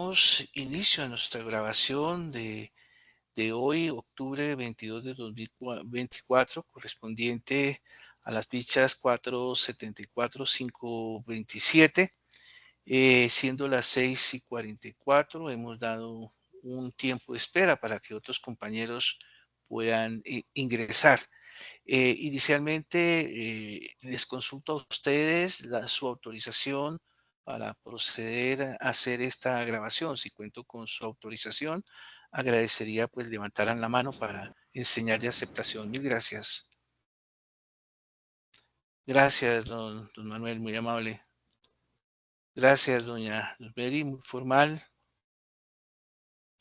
damos inicio a nuestra grabación de hoy, octubre 22 de 2024, correspondiente a las fichas 474-527, siendo las 6:44. Hemos dado un tiempo de espera para que otros compañeros puedan ingresar. Inicialmente, les consulto a ustedes su autorización para proceder a hacer esta grabación. Si cuento con su autorización, agradecería pues levantaran la mano para enseñar de aceptación. Mil gracias. Gracias, don Manuel, muy amable. Gracias, doña Mary, muy formal.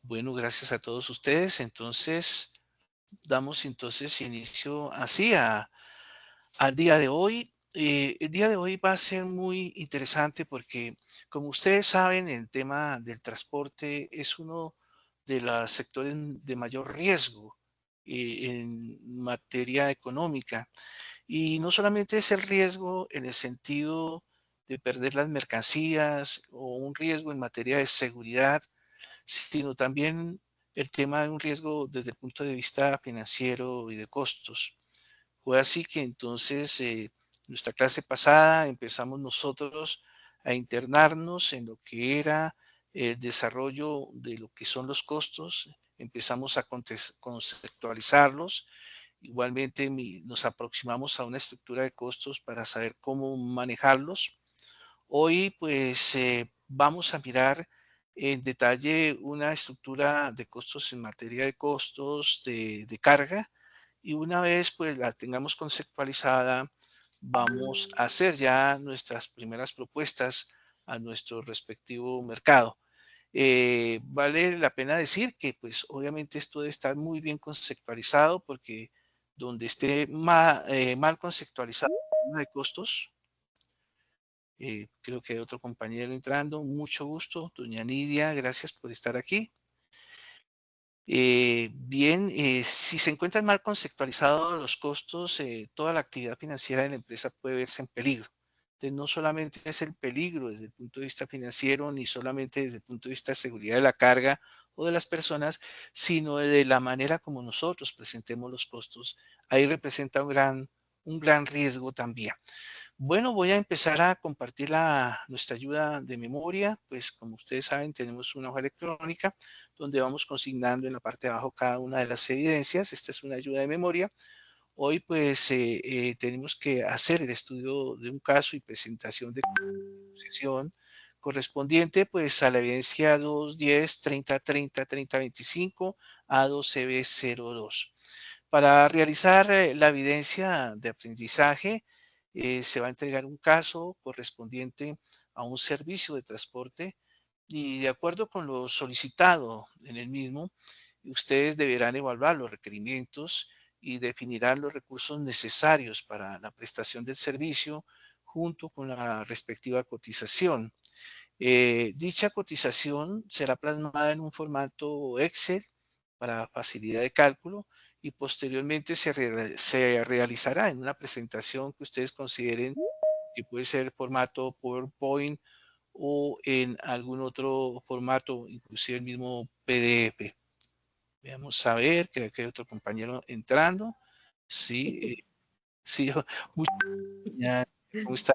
Bueno, gracias a todos ustedes. Entonces, damos entonces inicio así al día de hoy. El día de hoy va a ser muy interesante porque, como ustedes saben, el tema del transporte es uno de los sectores de mayor riesgo en materia económica. Y no solamente es el riesgo en el sentido de perder las mercancías o un riesgo en materia de seguridad, sino también el tema de un riesgo desde el punto de vista financiero y de costos. Fue así que entonces nuestra clase pasada empezamos nosotros a internarnos en lo que era el desarrollo de lo que son los costos, empezamos a conceptualizarlos. Igualmente nos aproximamos a una estructura de costos para saber cómo manejarlos. Hoy pues vamos a mirar en detalle una estructura de costos en materia de costos de carga, y una vez pues la tengamos conceptualizada, vamos a hacer ya nuestras primeras propuestas a nuestro respectivo mercado. Vale la pena decir que pues obviamente esto debe estar muy bien conceptualizado, porque donde esté mal conceptualizado el tema de costos, creo que hay otro compañero entrando. Mucho gusto, doña Nidia, gracias por estar aquí. Bien, si se encuentran mal conceptualizados los costos, toda la actividad financiera de la empresa puede verse en peligro. Entonces, no solamente es el peligro desde el punto de vista financiero, ni solamente desde el punto de vista de seguridad de la carga o de las personas, sino de la manera como nosotros presentemos los costos. Ahí representa un gran riesgo también. Bueno, voy a empezar a compartir nuestra ayuda de memoria. Pues como ustedes saben, tenemos una hoja electrónica donde vamos consignando en la parte de abajo cada una de las evidencias. Esta es una ayuda de memoria. Hoy pues tenemos que hacer el estudio de un caso y presentación de sesión correspondiente pues a la evidencia 210, 30, 30, 30, 25, A12B02. Para realizar la evidencia de aprendizaje, se va a entregar un caso correspondiente a un servicio de transporte, y de acuerdo con lo solicitado en el mismo, ustedes deberán evaluar los requerimientos y definirán los recursos necesarios para la prestación del servicio junto con la respectiva cotización. Dicha cotización será plasmada en un formato Excel para facilidad de cálculo, y posteriormente se realizará en una presentación que ustedes consideren que puede ser formato PowerPoint o en algún otro formato, inclusive el mismo PDF. Veamos a ver, creo que hay otro compañero entrando. Sí, sí, ¿cómo está?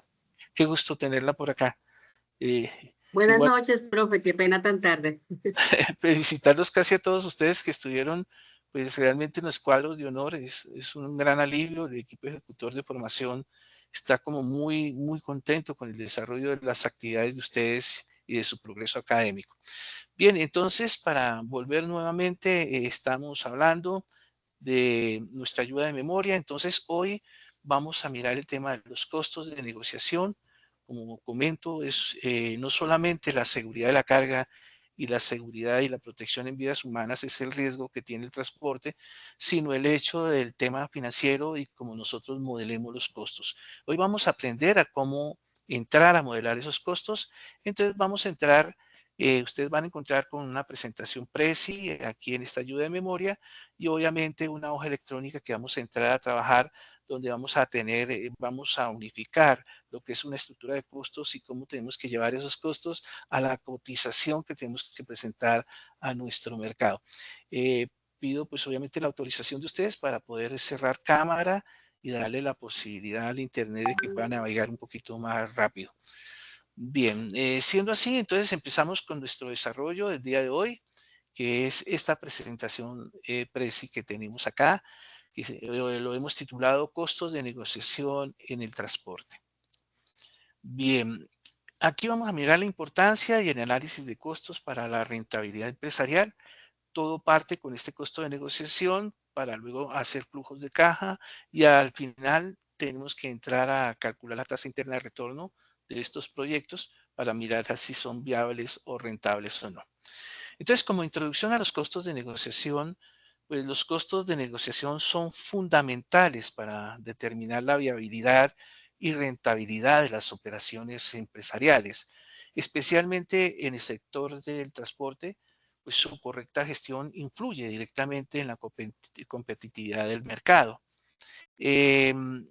Qué gusto tenerla por acá. Eh, Buenas igual noches, profe, qué pena tan tarde. felicitarlos casi a todos ustedes que estuvieron pues realmente en los cuadros de honor. Es un gran alivio. El equipo ejecutor de formación está como muy contento con el desarrollo de las actividades de ustedes y de su progreso académico. Bien, entonces para volver nuevamente, estamos hablando de nuestra ayuda de memoria. Entonces hoy vamos a mirar el tema de los costos de negociación. Como comento, es no solamente la seguridad de la carga y la seguridad y la protección en vidas humanas es el riesgo que tiene el transporte, sino el hecho del tema financiero y cómo nosotros modelemos los costos. Hoy vamos a aprender a cómo entrar a modelar esos costos. Entonces vamos a entrar, ustedes van a encontrar con una presentación Prezi aquí en esta ayuda de memoria, y obviamente una hoja electrónica que vamos a entrar a trabajar donde vamos a unificar lo que es una estructura de costos y cómo tenemos que llevar esos costos a la cotización que tenemos que presentar a nuestro mercado. Pido pues obviamente la autorización de ustedes para poder cerrar cámara y darle la posibilidad al internet de que pueda navegar un poquito más rápido. Bien, siendo así, entonces empezamos con nuestro desarrollo del día de hoy, que es esta presentación Prezi que tenemos acá, que lo hemos titulado Costos de negociación en el transporte. Bien, aquí vamos a mirar la importancia y el análisis de costos para la rentabilidad empresarial. Todo parte con este costo de negociación para luego hacer flujos de caja y al final tenemos que entrar a calcular la tasa interna de retorno de estos proyectos para mirar si son viables o rentables o no. Entonces, como introducción a los costos de negociación, pues los costos de negociación son fundamentales para determinar la viabilidad y rentabilidad de las operaciones empresariales, especialmente en el sector del transporte, pues su correcta gestión influye directamente en la competitividad del mercado. Em,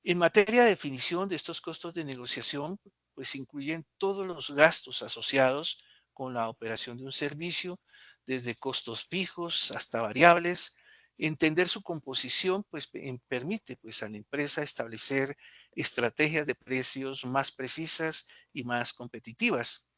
en materia de definición de estos costos de negociación, pues incluyen todos los gastos asociados con la operación de un servicio, desde costos fijos hasta variables. Entender su composición pues, permite pues, a la empresa establecer estrategias de precios más precisas y más competitivas.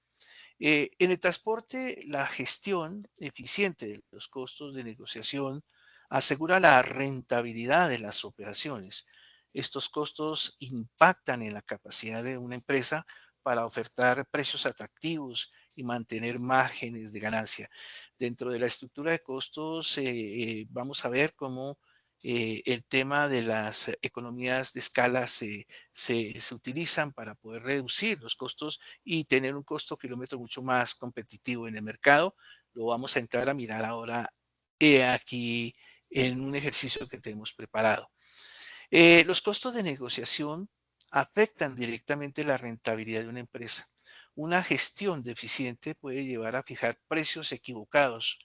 En el transporte, la gestión eficiente de los costos de negociación asegura la rentabilidad de las operaciones. Estos costos impactan en la capacidad de una empresa para ofertar precios atractivos y mantener márgenes de ganancia. Dentro de la estructura de costos, vamos a ver cómo el tema de las economías de escala se utilizan para poder reducir los costos y tener un costo kilómetro mucho más competitivo en el mercado. Lo vamos a entrar a mirar ahora aquí en un ejercicio que tenemos preparado. Los costos de negociación afectan directamente la rentabilidad de una empresa. Una gestión deficiente puede llevar a fijar precios equivocados,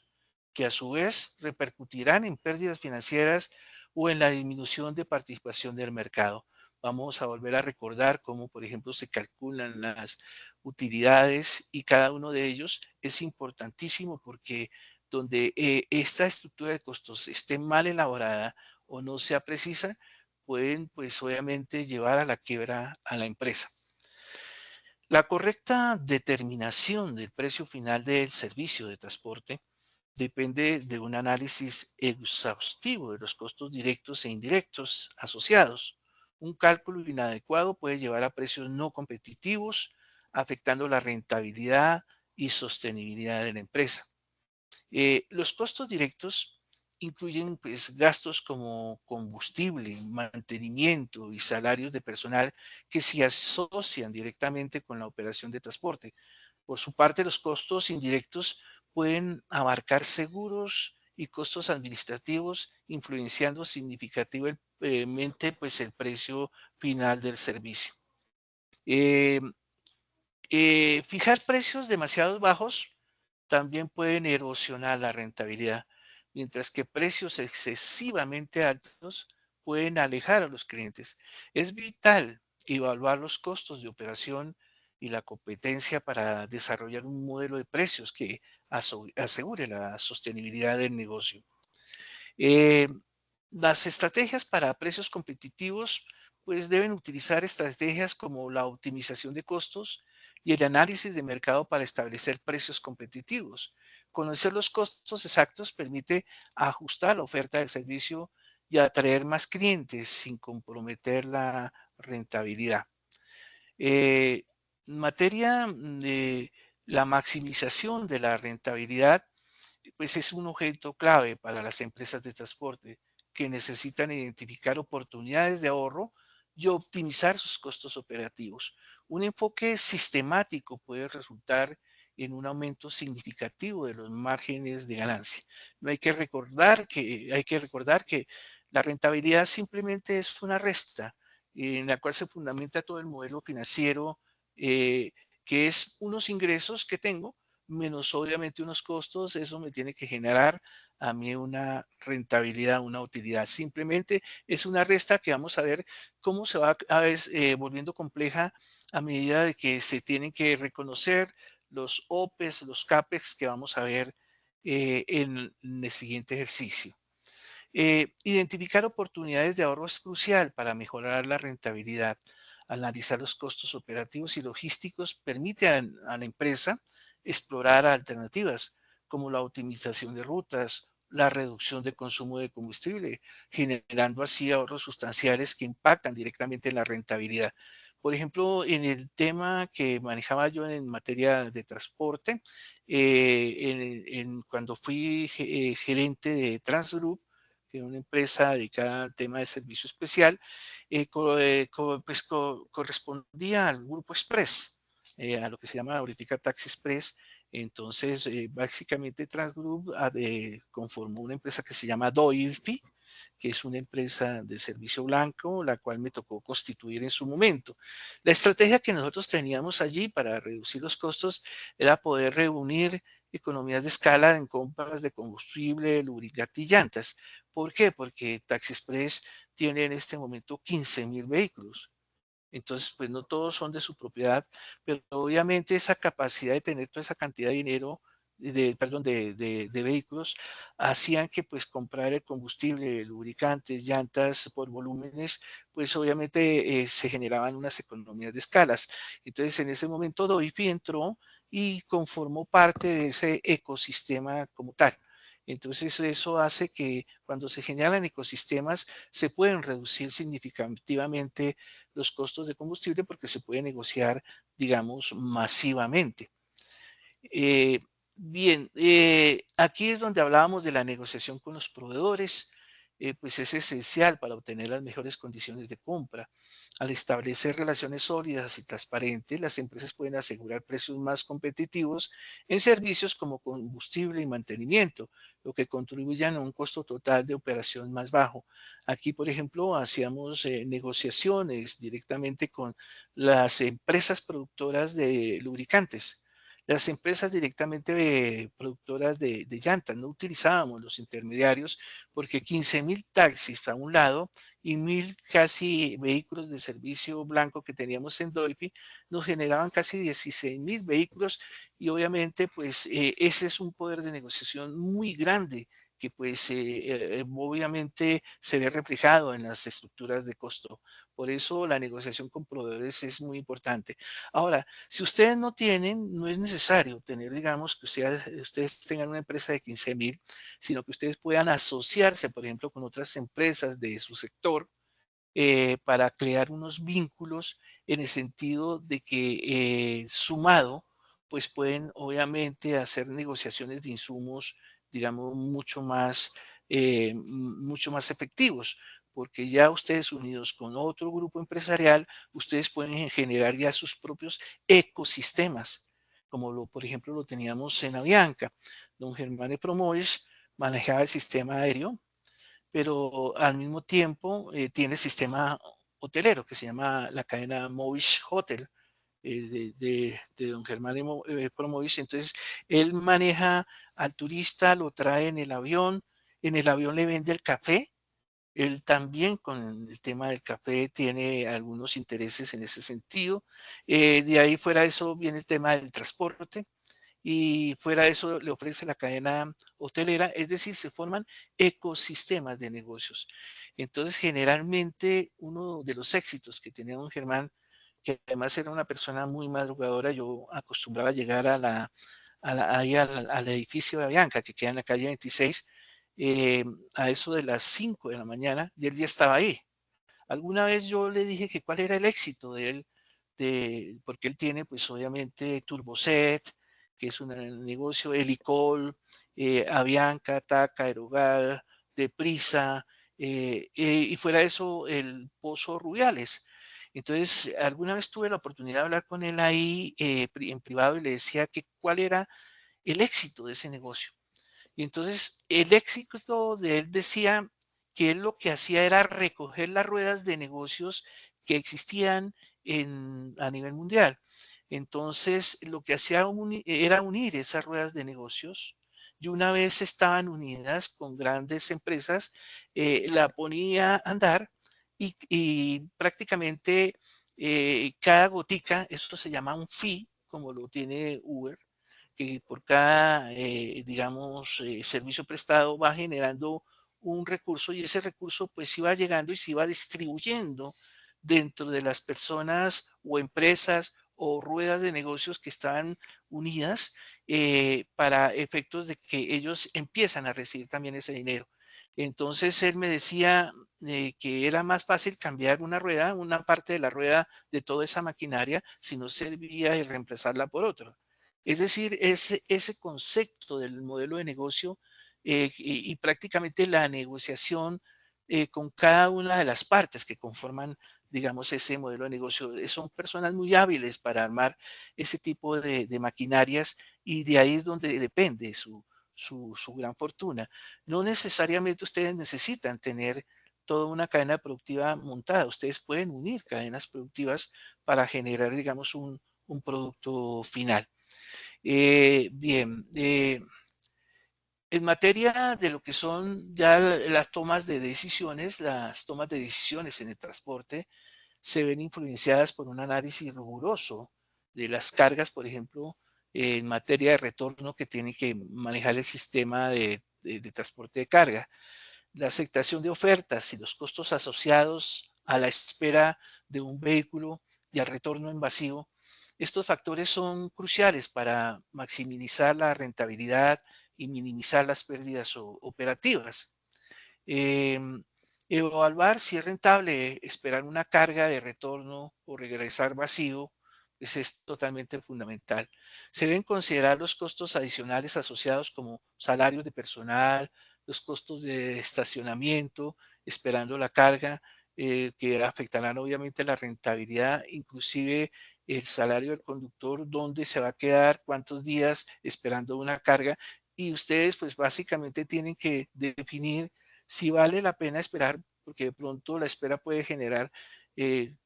que a su vez repercutirán en pérdidas financieras o en la disminución de participación del mercado. Vamos a volver a recordar cómo, por ejemplo, se calculan las utilidades y cada uno de ellos es importantísimo porque donde esta estructura de costos esté mal elaborada o no sea precisa, pueden pues obviamente llevar a la quiebra a la empresa. La correcta determinación del precio final del servicio de transporte depende de un análisis exhaustivo de los costos directos e indirectos asociados. Un cálculo inadecuado puede llevar a precios no competitivos, afectando la rentabilidad y sostenibilidad de la empresa. Los costos directos incluyen pues, gastos como combustible, mantenimiento y salarios de personal que se asocian directamente con la operación de transporte. Por su parte, los costos indirectos pueden abarcar seguros y costos administrativos, influenciando significativamente pues, el precio final del servicio. Eh, Fijar precios demasiado bajos también pueden erosionar la rentabilidad, mientras que precios excesivamente altos pueden alejar a los clientes. Es vital evaluar los costos de operación y la competencia para desarrollar un modelo de precios que asegure la sostenibilidad del negocio. Eh, las estrategias para precios competitivos pues deben utilizar estrategias como la optimización de costos y el análisis de mercado para establecer precios competitivos. Conocer los costos exactos permite ajustar la oferta del servicio y atraer más clientes sin comprometer la rentabilidad. En materia de la maximización de la rentabilidad, pues es un objeto clave para las empresas de transporte que necesitan identificar oportunidades de ahorro y optimizar sus costos operativos. Un enfoque sistemático puede resultar en un aumento significativo de los márgenes de ganancia. No hay que recordar que la rentabilidad simplemente es una resta en la cual se fundamenta todo el modelo financiero, eh, que es unos ingresos que tengo menos obviamente unos costos, eso me tiene que generar a mí una rentabilidad, una utilidad. Simplemente es una resta que vamos a ver cómo se va volviendo compleja a medida de que se tienen que reconocer los OPEs, los CAPEX que vamos a ver en el siguiente ejercicio. Identificar oportunidades de ahorro es crucial para mejorar la rentabilidad. Analizar los costos operativos y logísticos permite a la empresa explorar alternativas como la optimización de rutas, la reducción de consumo de combustible, generando así ahorros sustanciales que impactan directamente en la rentabilidad. Por ejemplo, en el tema que manejaba yo en materia de transporte, cuando fui gerente de Transgroup, que era una empresa dedicada al tema de servicio especial, correspondía al Grupo Express, a lo que se llama ahorita Taxi Express. Entonces, básicamente Transgroup conformó una empresa que se llama Doivpi, que es una empresa de servicio blanco, la cual me tocó constituir en su momento. La estrategia que nosotros teníamos allí para reducir los costos era poder reunir economías de escala en compras de combustible, lubricante y llantas. ¿Por qué? Porque Taxi Express tiene en este momento 15,000 vehículos. Entonces, pues no todos son de su propiedad, pero obviamente esa capacidad de tener toda esa cantidad de dinero, perdón, de vehículos, hacían que pues comprar el combustible, lubricantes, llantas por volúmenes, pues obviamente se generaban unas economías de escalas. Entonces, en ese momento Doifi entró y conformó parte de ese ecosistema como tal. Entonces, eso hace que cuando se generan ecosistemas, se pueden reducir significativamente los costos de combustible porque se puede negociar, digamos, masivamente. Eh, Bien, aquí es donde hablábamos de la negociación con los proveedores, pues es esencial para obtener las mejores condiciones de compra. Al establecer relaciones sólidas y transparentes, las empresas pueden asegurar precios más competitivos en servicios como combustible y mantenimiento, lo que contribuye a un costo total de operación más bajo. Aquí, por ejemplo, hacíamos negociaciones directamente con las empresas productoras de lubricantes. Las empresas directamente productoras de llantas, no utilizábamos los intermediarios porque 15,000 taxis a un lado y 1,000 casi vehículos de servicio blanco que teníamos en Doipi nos generaban casi 16,000 vehículos y obviamente pues ese es un poder de negociación muy grande que pues obviamente se ve reflejado en las estructuras de costo. Por eso la negociación con proveedores es muy importante. Ahora, si ustedes no tienen, no es necesario tener, digamos, que ustedes tengan una empresa de 15,000, sino que ustedes puedan asociarse, por ejemplo, con otras empresas de su sector para crear unos vínculos en el sentido de que sumado, pues pueden obviamente hacer negociaciones de insumos, digamos, mucho más efectivos, porque ya ustedes unidos con otro grupo empresarial, ustedes pueden generar ya sus propios ecosistemas, como por ejemplo lo teníamos en Avianca. Don Germán de Promois manejaba el sistema aéreo, pero al mismo tiempo tiene sistema hotelero que se llama la cadena Movish Hotel de don Germán Promovish. Entonces, él maneja al turista, lo trae en el avión le vende el café. Él también con el tema del café tiene algunos intereses en ese sentido. De ahí fuera de eso viene el tema del transporte y fuera de eso le ofrece la cadena hotelera, es decir, se forman ecosistemas de negocios. Entonces, generalmente uno de los éxitos que tenía don Germán, que además era una persona muy madrugadora, yo acostumbraba a llegar ahí al edificio de Avianca, que queda en la calle 26, eh, a eso de las 5 de la mañana, y él ya estaba ahí. Alguna vez yo le dije que cuál era el éxito de él, porque él tiene pues obviamente Turboset, que es un negocio, Helicol, Avianca, TAC, Aerogal, Deprisa, y fuera de eso el Pozo Rubiales. Entonces, alguna vez tuve la oportunidad de hablar con él ahí en privado y le decía que cuál era el éxito de ese negocio. Y entonces el éxito de él decía que él lo que hacía era recoger las ruedas de negocios que existían a nivel mundial. Entonces lo que hacía era unir esas ruedas de negocios y una vez estaban unidas con grandes empresas, la ponía a andar y prácticamente cada gotica, eso se llama un fee, como lo tiene Uber, que por cada, digamos, servicio prestado va generando un recurso y ese recurso pues iba llegando y se iba distribuyendo dentro de las personas o empresas o ruedas de negocios que estaban unidas para efectos de que ellos empiezan a recibir también ese dinero. Entonces él me decía que era más fácil cambiar una rueda, una parte de la rueda de toda esa maquinaria, si no servía y reemplazarla por otra. Es decir, ese concepto del modelo de negocio y prácticamente la negociación con cada una de las partes que conforman, digamos, ese modelo de negocio. Son personas muy hábiles para armar ese tipo de maquinarias y de ahí es donde depende su gran fortuna. No necesariamente ustedes necesitan tener toda una cadena productiva montada. Ustedes pueden unir cadenas productivas para generar, digamos, un producto final. Bien, en materia de lo que son ya las tomas de decisiones, las tomas de decisiones en el transporte se ven influenciadas por un análisis riguroso de las cargas, por ejemplo, en materia de retorno que tiene que manejar el sistema de transporte de carga, la aceptación de ofertas y los costos asociados a la espera de un vehículo y al retorno en vacío. Estos factores son cruciales para maximizar la rentabilidad y minimizar las pérdidas operativas. Eh, Evaluar si es rentable esperar una carga de retorno o regresar vacío, pues es totalmente fundamental. Se deben considerar los costos adicionales asociados como salarios de personal, los costos de estacionamiento, esperando la carga, que afectarán obviamente la rentabilidad, inclusive el salario del conductor, dónde se va a quedar, cuántos días esperando una carga. Y ustedes pues básicamente tienen que definir si vale la pena esperar, porque de pronto la espera puede generar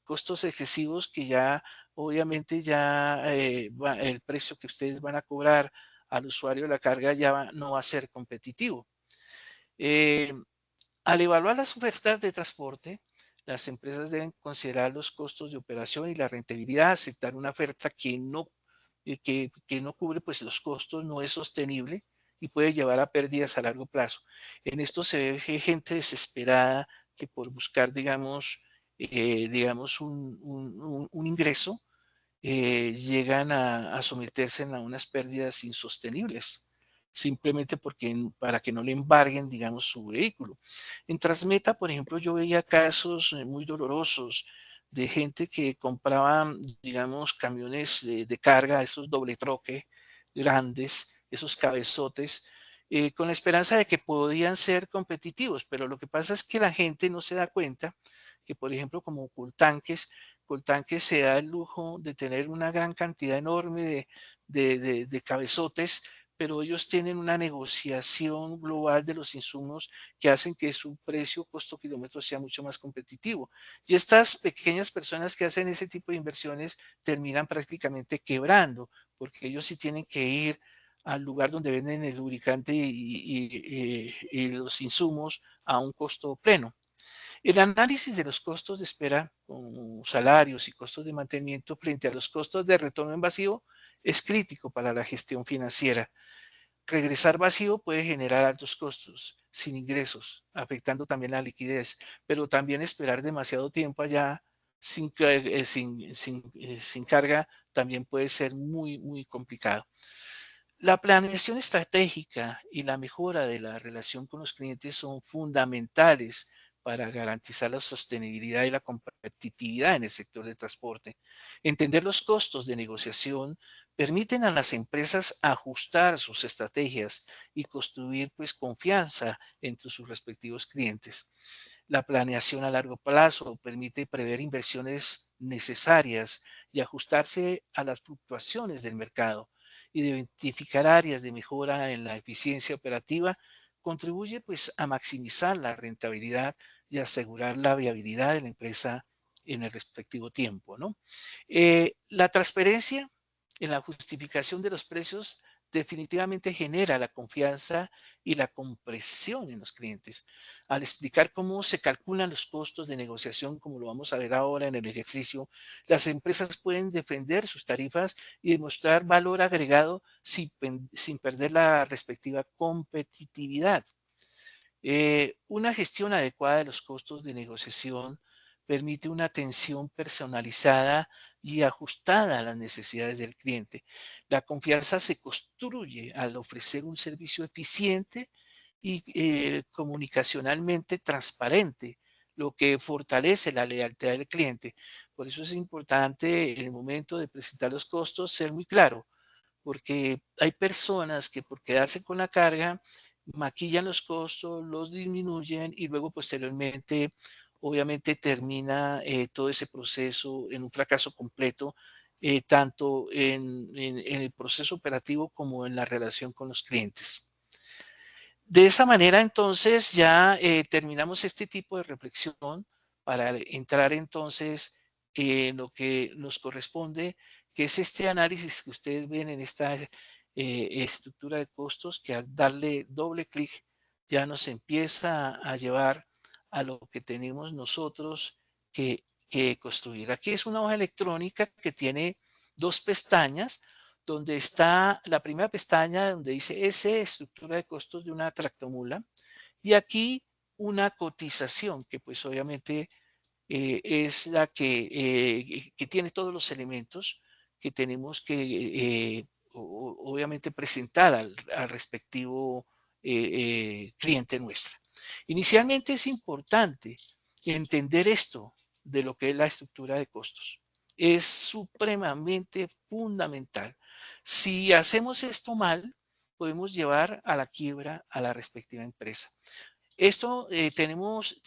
costos excesivos que ya obviamente ya el precio que ustedes van a cobrar al usuario de la carga ya no va a ser competitivo. Eh, Al evaluar las ofertas de transporte, las empresas deben considerar los costos de operación y la rentabilidad, aceptar una oferta que no cubre pues, los costos, no es sostenible y puede llevar a pérdidas a largo plazo. En esto se ve gente desesperada que por buscar, digamos un ingreso, llegan a someterse a unas pérdidas insostenibles, simplemente porque, para que no le embarguen, digamos, su vehículo. En Transmeta, por ejemplo, yo veía casos muy dolorosos de gente que compraba, digamos, camiones de carga, esos doble troque grandes, esos cabezotes, con la esperanza de que podían ser competitivos, pero lo que pasa es que la gente no se da cuenta que, por ejemplo, como Coltanque se da el lujo de tener una gran cantidad enorme de cabezotes, pero ellos tienen una negociación global de los insumos que hacen que su precio costo kilómetro sea mucho más competitivo. Y estas pequeñas personas que hacen ese tipo de inversiones terminan prácticamente quebrando, porque ellos sí tienen que ir al lugar donde venden el lubricante y los insumos a un costo pleno. El análisis de los costos de espera, como salarios y costos de mantenimiento frente a los costos de retorno en vacío, es crítico para la gestión financiera. Regresar vacío puede generar altos costos, sin ingresos, afectando también la liquidez, pero también esperar demasiado tiempo allá sin carga también puede ser muy complicado. La planeación estratégica y la mejora de la relación con los clientes son fundamentales para garantizar la sostenibilidad y la competitividad en el sector de transporte. Entender los costos de negociación permiten a las empresas ajustar sus estrategias y construir pues confianza entre sus respectivos clientes. La planeación a largo plazo permite prever inversiones necesarias y ajustarse a las fluctuaciones del mercado, y de identificar áreas de mejora en la eficiencia operativa contribuye pues a maximizar la rentabilidad y asegurar la viabilidad de la empresa en el respectivo tiempo, ¿no? La transparencia en la justificación de los precios definitivamente genera la confianza y la comprensión en los clientes. Al explicar cómo se calculan los costos de negociación, como lo vamos a ver ahora en el ejercicio, las empresas pueden defender sus tarifas y demostrar valor agregado sin perder la respectiva competitividad. Una gestión adecuada de los costos de negociación permite una atención personalizada y ajustada a las necesidades del cliente. La confianza se construye al ofrecer un servicio eficiente y comunicacionalmente transparente, lo que fortalece la lealtad del cliente. Por eso es importante en el momento de presentar los costos ser muy claro, porque hay personas que por quedarse con la carga maquillan los costos, los disminuyen y luego posteriormente, obviamente, termina todo ese proceso en un fracaso completo, tanto en el proceso operativo como en la relación con los clientes. De esa manera, entonces, ya terminamos este tipo de reflexión para entrar entonces en lo que nos corresponde, que es este análisis que ustedes ven en esta estructura de costos, que al darle doble clic ya nos empieza a llevar a lo que tenemos nosotros que construir. Aquí es una hoja electrónica que tiene dos pestañas, donde está la primera pestaña donde dice S, estructura de costos de una tractomula, y aquí una cotización que pues obviamente es la que tiene todos los elementos que tenemos que obviamente presentar al respectivo cliente nuestra. Inicialmente es importante entender esto de lo que es la estructura de costos. Es supremamente fundamental. Si hacemos esto mal, podemos llevar a la quiebra a la respectiva empresa. Esto tenemos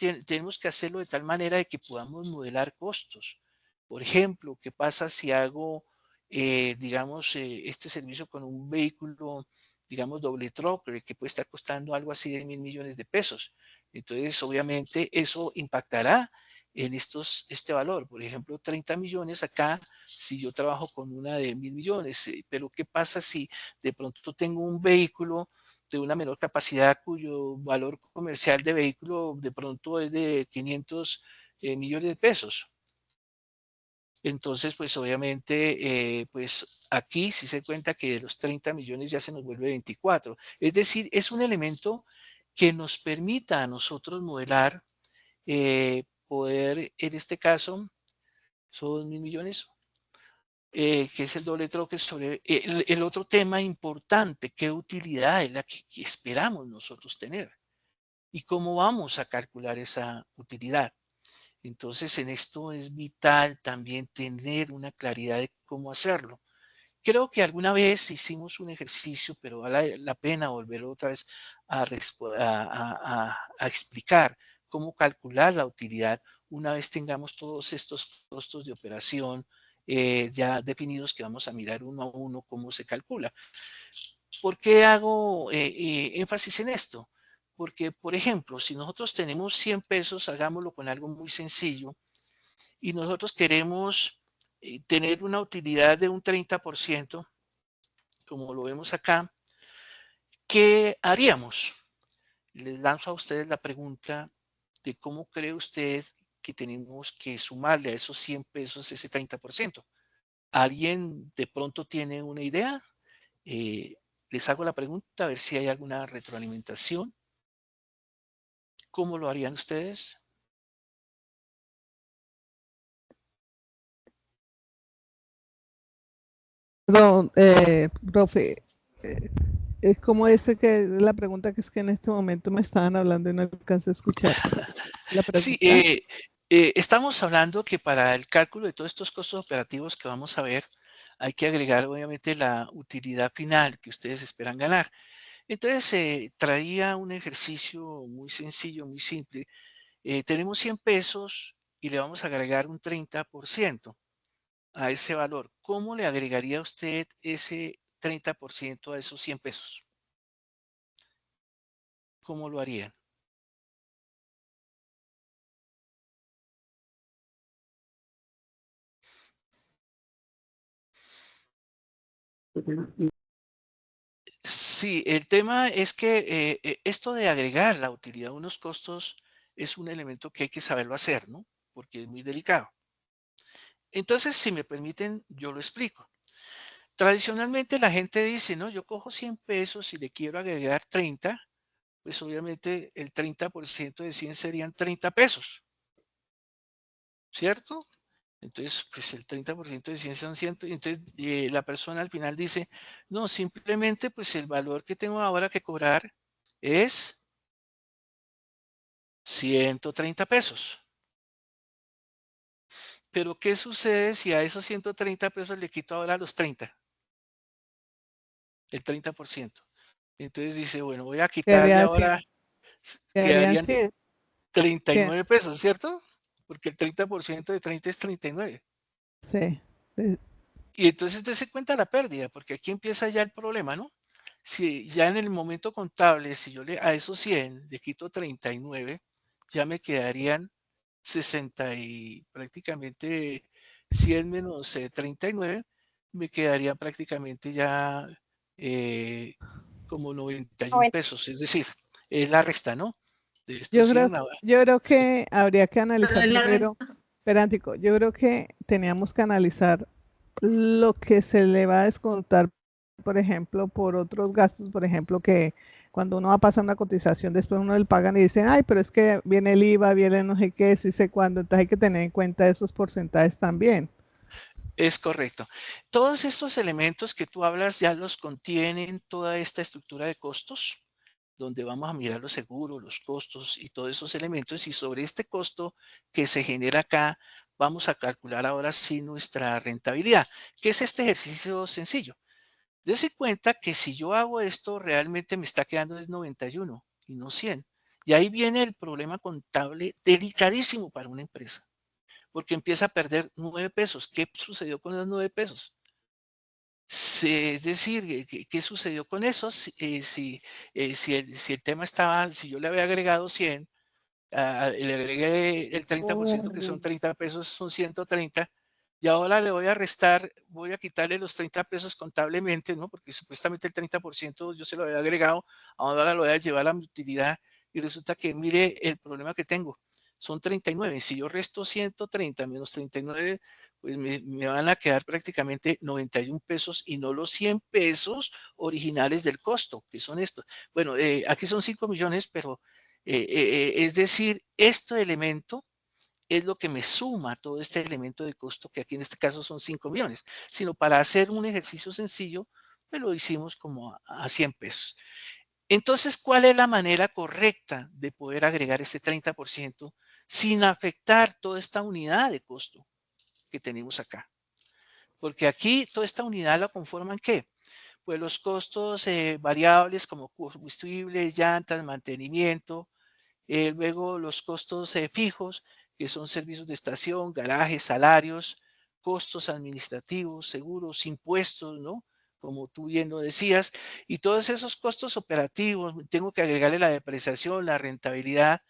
que hacerlo de tal manera de que podamos modelar costos. Por ejemplo, ¿qué pasa si hago, digamos, este servicio con un vehículo, digamos, doble troque, que puede estar costando algo así de 1.000 millones de pesos? Entonces, obviamente, eso impactará en este valor. Por ejemplo, 30 millones acá, si yo trabajo con una de 1.000 millones. Pero ¿qué pasa si de pronto tengo un vehículo de una menor capacidad cuyo valor comercial de vehículo de pronto es de 500 millones de pesos? Entonces, pues obviamente, pues aquí sí se cuenta que de los 30 millones ya se nos vuelve 24. Es decir, es un elemento que nos permita a nosotros modelar, poder, en este caso, son 1.000 millones, que es el doble troque sobre el otro tema importante, qué utilidad es la que esperamos nosotros tener y cómo vamos a calcular esa utilidad. Entonces, en esto es vital también tener una claridad de cómo hacerlo. Creo que alguna vez hicimos un ejercicio, pero vale la pena volver otra vez a explicar cómo calcular la utilidad una vez tengamos todos estos costos de operación ya definidos, que vamos a mirar uno a uno cómo se calcula. ¿Por qué hago énfasis en esto? Porque, por ejemplo, si nosotros tenemos 100 pesos, hagámoslo con algo muy sencillo, y nosotros queremos tener una utilidad de un 30%, como lo vemos acá, ¿qué haríamos? Les lanzo a ustedes la pregunta de cómo cree usted que tenemos que sumarle a esos 100 pesos ese 30%. ¿Alguien de pronto tiene una idea? Eh, Les hago la pregunta a ver si hay alguna retroalimentación. ¿Cómo lo harían ustedes? Perdón, profe, eh, es como ese que la pregunta que es que en este momento me estaban hablando y no alcancé a escuchar. La Sí, pregunta, estamos hablando que para el cálculo de todos estos costos operativos que vamos a ver, hay que agregar obviamente la utilidad final que ustedes esperan ganar. Entonces, traía un ejercicio muy sencillo, muy simple. Tenemos 100 pesos y le vamos a agregar un 30% a ese valor. ¿Cómo le agregaría usted ese 30% a esos 100 pesos? ¿Cómo lo harían? Sí, el tema es que esto de agregar la utilidad a unos costos es un elemento que hay que saberlo hacer, ¿no? Porque es muy delicado. Entonces, si me permiten, yo lo explico. Tradicionalmente la gente dice, no, yo cojo 100 pesos y le quiero agregar 30, pues obviamente el 30% de 100 serían 30 pesos, ¿cierto? Entonces, pues el 30% de 100 son 100, y entonces la persona al final dice, no, simplemente pues el valor que tengo ahora que cobrar es 130 pesos. Pero ¿qué sucede si a esos 130 pesos le quito ahora los 30? El 30%. Entonces dice, bueno, voy a quitarle Quedaría así, ahora, quedarían quedarían así, que 39 pesos, ¿cierto? Porque el 30% de 30 es 39. sí, Y entonces dése cuenta la pérdida, porque aquí empieza ya el problema, ¿no? Si ya en el momento contable, si yo a esos 100 le quito 39, ya me quedarían 60 y prácticamente 100 menos 39, me quedaría prácticamente ya como 91 pesos. Es decir, es la resta, ¿no? De estos Yo 100 creo, ahora. yo creo Sí. que habría que Pero analizar es la primero, resta. Perántico, yo creo que teníamos que analizar lo que se le va a descontar, por ejemplo, por otros gastos, por ejemplo, que cuando uno va a pasar una cotización, después uno le pagan y dicen, ay, pero es que viene el IVA, viene no sé qué, sí sé cuándo, entonces hay que tener en cuenta esos porcentajes también. Es correcto. Todos estos elementos que tú hablas ya los contienen toda esta estructura de costos, donde vamos a mirar los seguros, los costos y todos esos elementos. Y sobre este costo que se genera acá, vamos a calcular ahora sí nuestra rentabilidad, que es este ejercicio sencillo. Dese cuenta que si yo hago esto, realmente me está quedando es 91 y no 100. Y ahí viene el problema contable delicadísimo para una empresa, porque empieza a perder 9 pesos. ¿Qué sucedió con los 9 pesos? Es decir, ¿qué sucedió con eso? Si el tema estaba, si yo le había agregado 100, le agregué el 30%, que son 30 pesos, son 130, y ahora le voy a restar, voy a quitarle los 30 pesos contablemente, ¿no? Porque supuestamente el 30% yo se lo había agregado, ahora lo voy a llevar a mi utilidad, y resulta que mire el problema que tengo, son 39. Si yo resto 130 menos 39, pues me van a quedar prácticamente 91 pesos y no los 100 pesos originales del costo, que son estos. Bueno, aquí son 5 millones, pero es decir, este elemento es lo que me suma todo este elemento de costo, que aquí en este caso son 5 millones, sino para hacer un ejercicio sencillo, pues lo hicimos como a 100 pesos. Entonces, ¿cuál es la manera correcta de poder agregar este 30% sin afectar toda esta unidad de costo que tenemos acá? Porque aquí toda esta unidad la conforman ¿qué? Pues los costos variables como combustible, llantas, mantenimiento, luego los costos fijos, que son servicios de estación, garajes, salarios, costos administrativos, seguros, impuestos, ¿no? Como tú bien lo decías, y todos esos costos operativos, tengo que agregarle la depreciación, la rentabilidad,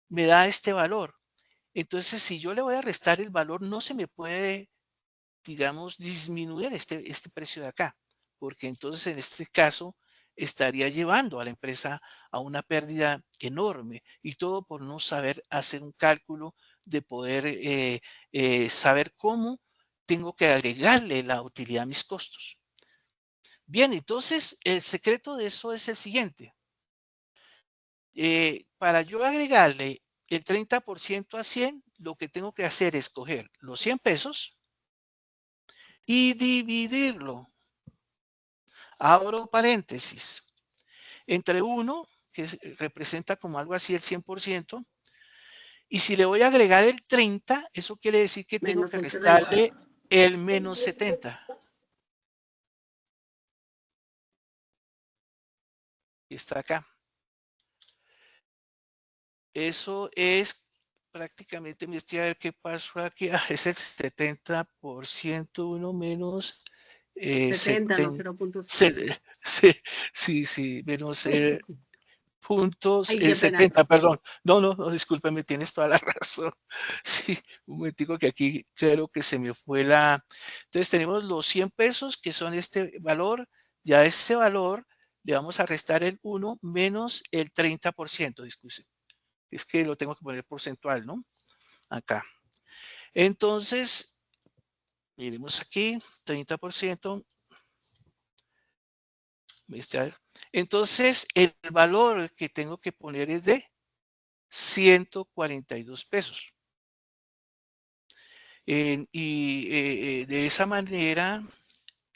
me da este valor. Entonces, si yo le voy a restar el valor, no se me puede, digamos, disminuir este precio de acá, porque entonces en este caso estaría llevando a la empresa a una pérdida enorme y todo por no saber hacer un cálculo de poder saber cómo tengo que agregarle la utilidad a mis costos. Bien, entonces el secreto de eso es el siguiente. Para yo agregarle el 30% a 100, lo que tengo que hacer es coger los 100 pesos y dividirlo, abro paréntesis, entre 1, que representa como algo así el 100%, y si le voy a agregar el 30, eso quiere decir que tengo Menos que el 70. restarle el menos 70. Y está acá. Eso es prácticamente, me estoy a ver qué pasó aquí, es el 70%, 1 menos 70, no 70. 0.7. Sí, menos puntos, Ay, qué pena. 70, perdón. No, discúlpeme, tienes toda la razón. Sí, un momentico que aquí creo que se me fue la... Entonces tenemos los 100 pesos, que son este valor, ya ese valor le vamos a restar el 1 menos el 30%, disculpe. Es que lo tengo que poner porcentual, ¿no? Acá. Entonces, miremos aquí, 30%. Entonces, el valor que tengo que poner es de 142 pesos. Y de esa manera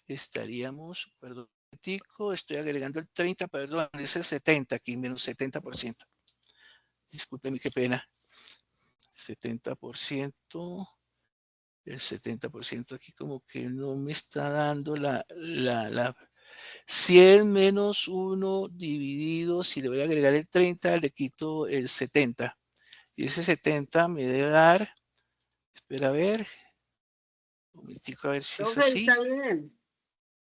estaríamos, perdón, estoy agregando el 30, perdón, es el 70 aquí, menos 70%. Discúlpeme, qué pena. 70%, el 70% aquí como que no me está dando la 100 menos 1 dividido, si le voy a agregar el 30, le quito el 70. Y ese 70 me debe dar, espera a ver, un momentico a ver si es así. Está bien.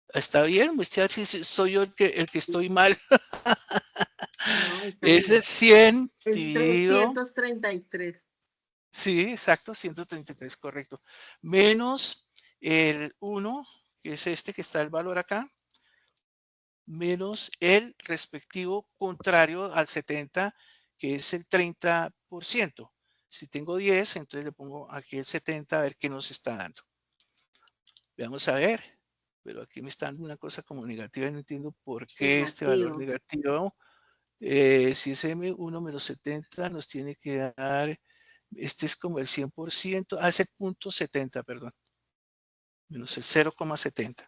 ¿Está bien? Muchachos, soy yo el que estoy mal. No, está Es bien. el 100 Es dividido. 333. Sí, exacto, 133, correcto. Menos el 1, que es este que está el valor acá, menos el respectivo contrario al 70, que es el 30%. Si tengo 10, entonces le pongo aquí el 70 a ver qué nos está dando. Veamos a ver, pero aquí me está dando una cosa como negativa y no entiendo por qué este valor negativo. Si es M1 menos 70 nos tiene que dar, este es como el 100%, es el punto 70, perdón, menos el 0,70.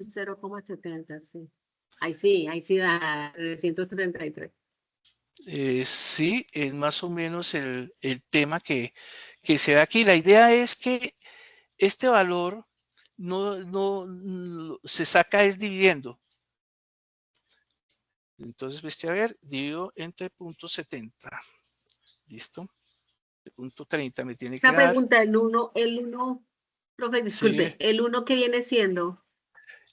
0,70, sí. Ahí sí da 333. Sí, es más o menos el tema que se da aquí. La idea es que este valor no se saca es dividiendo. Entonces, a ver, divido entre punto 70. ¿Listo? El punto 30 me tiene que Esa dar. pregunta, el 1, profe, disculpe, Sí, el 1 que viene siendo.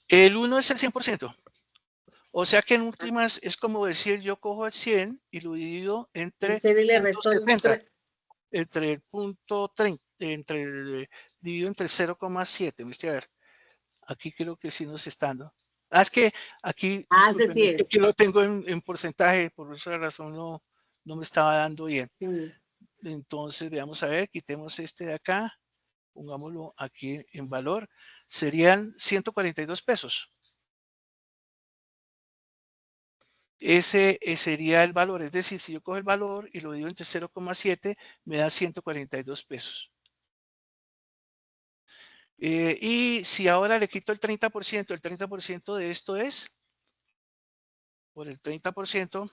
el 1 es el 100%. O sea que en últimas es como decir, yo cojo el 100 y lo divido entre punto 70, entre el punto 30, divido entre 0,7. ¿Viste? A ver, aquí creo que sí nos está dando. Es que aquí, disculpen, sí es que es. aquí lo tengo en porcentaje, por esa razón no me estaba dando bien. Sí. Entonces, veamos a ver, quitemos este de acá, pongámoslo aquí en valor, serían 142 pesos. Ese sería el valor, es decir, si yo cojo el valor y lo divido entre 0,7, me da 142 pesos. Y si ahora le quito el 30% de esto es, por el 30%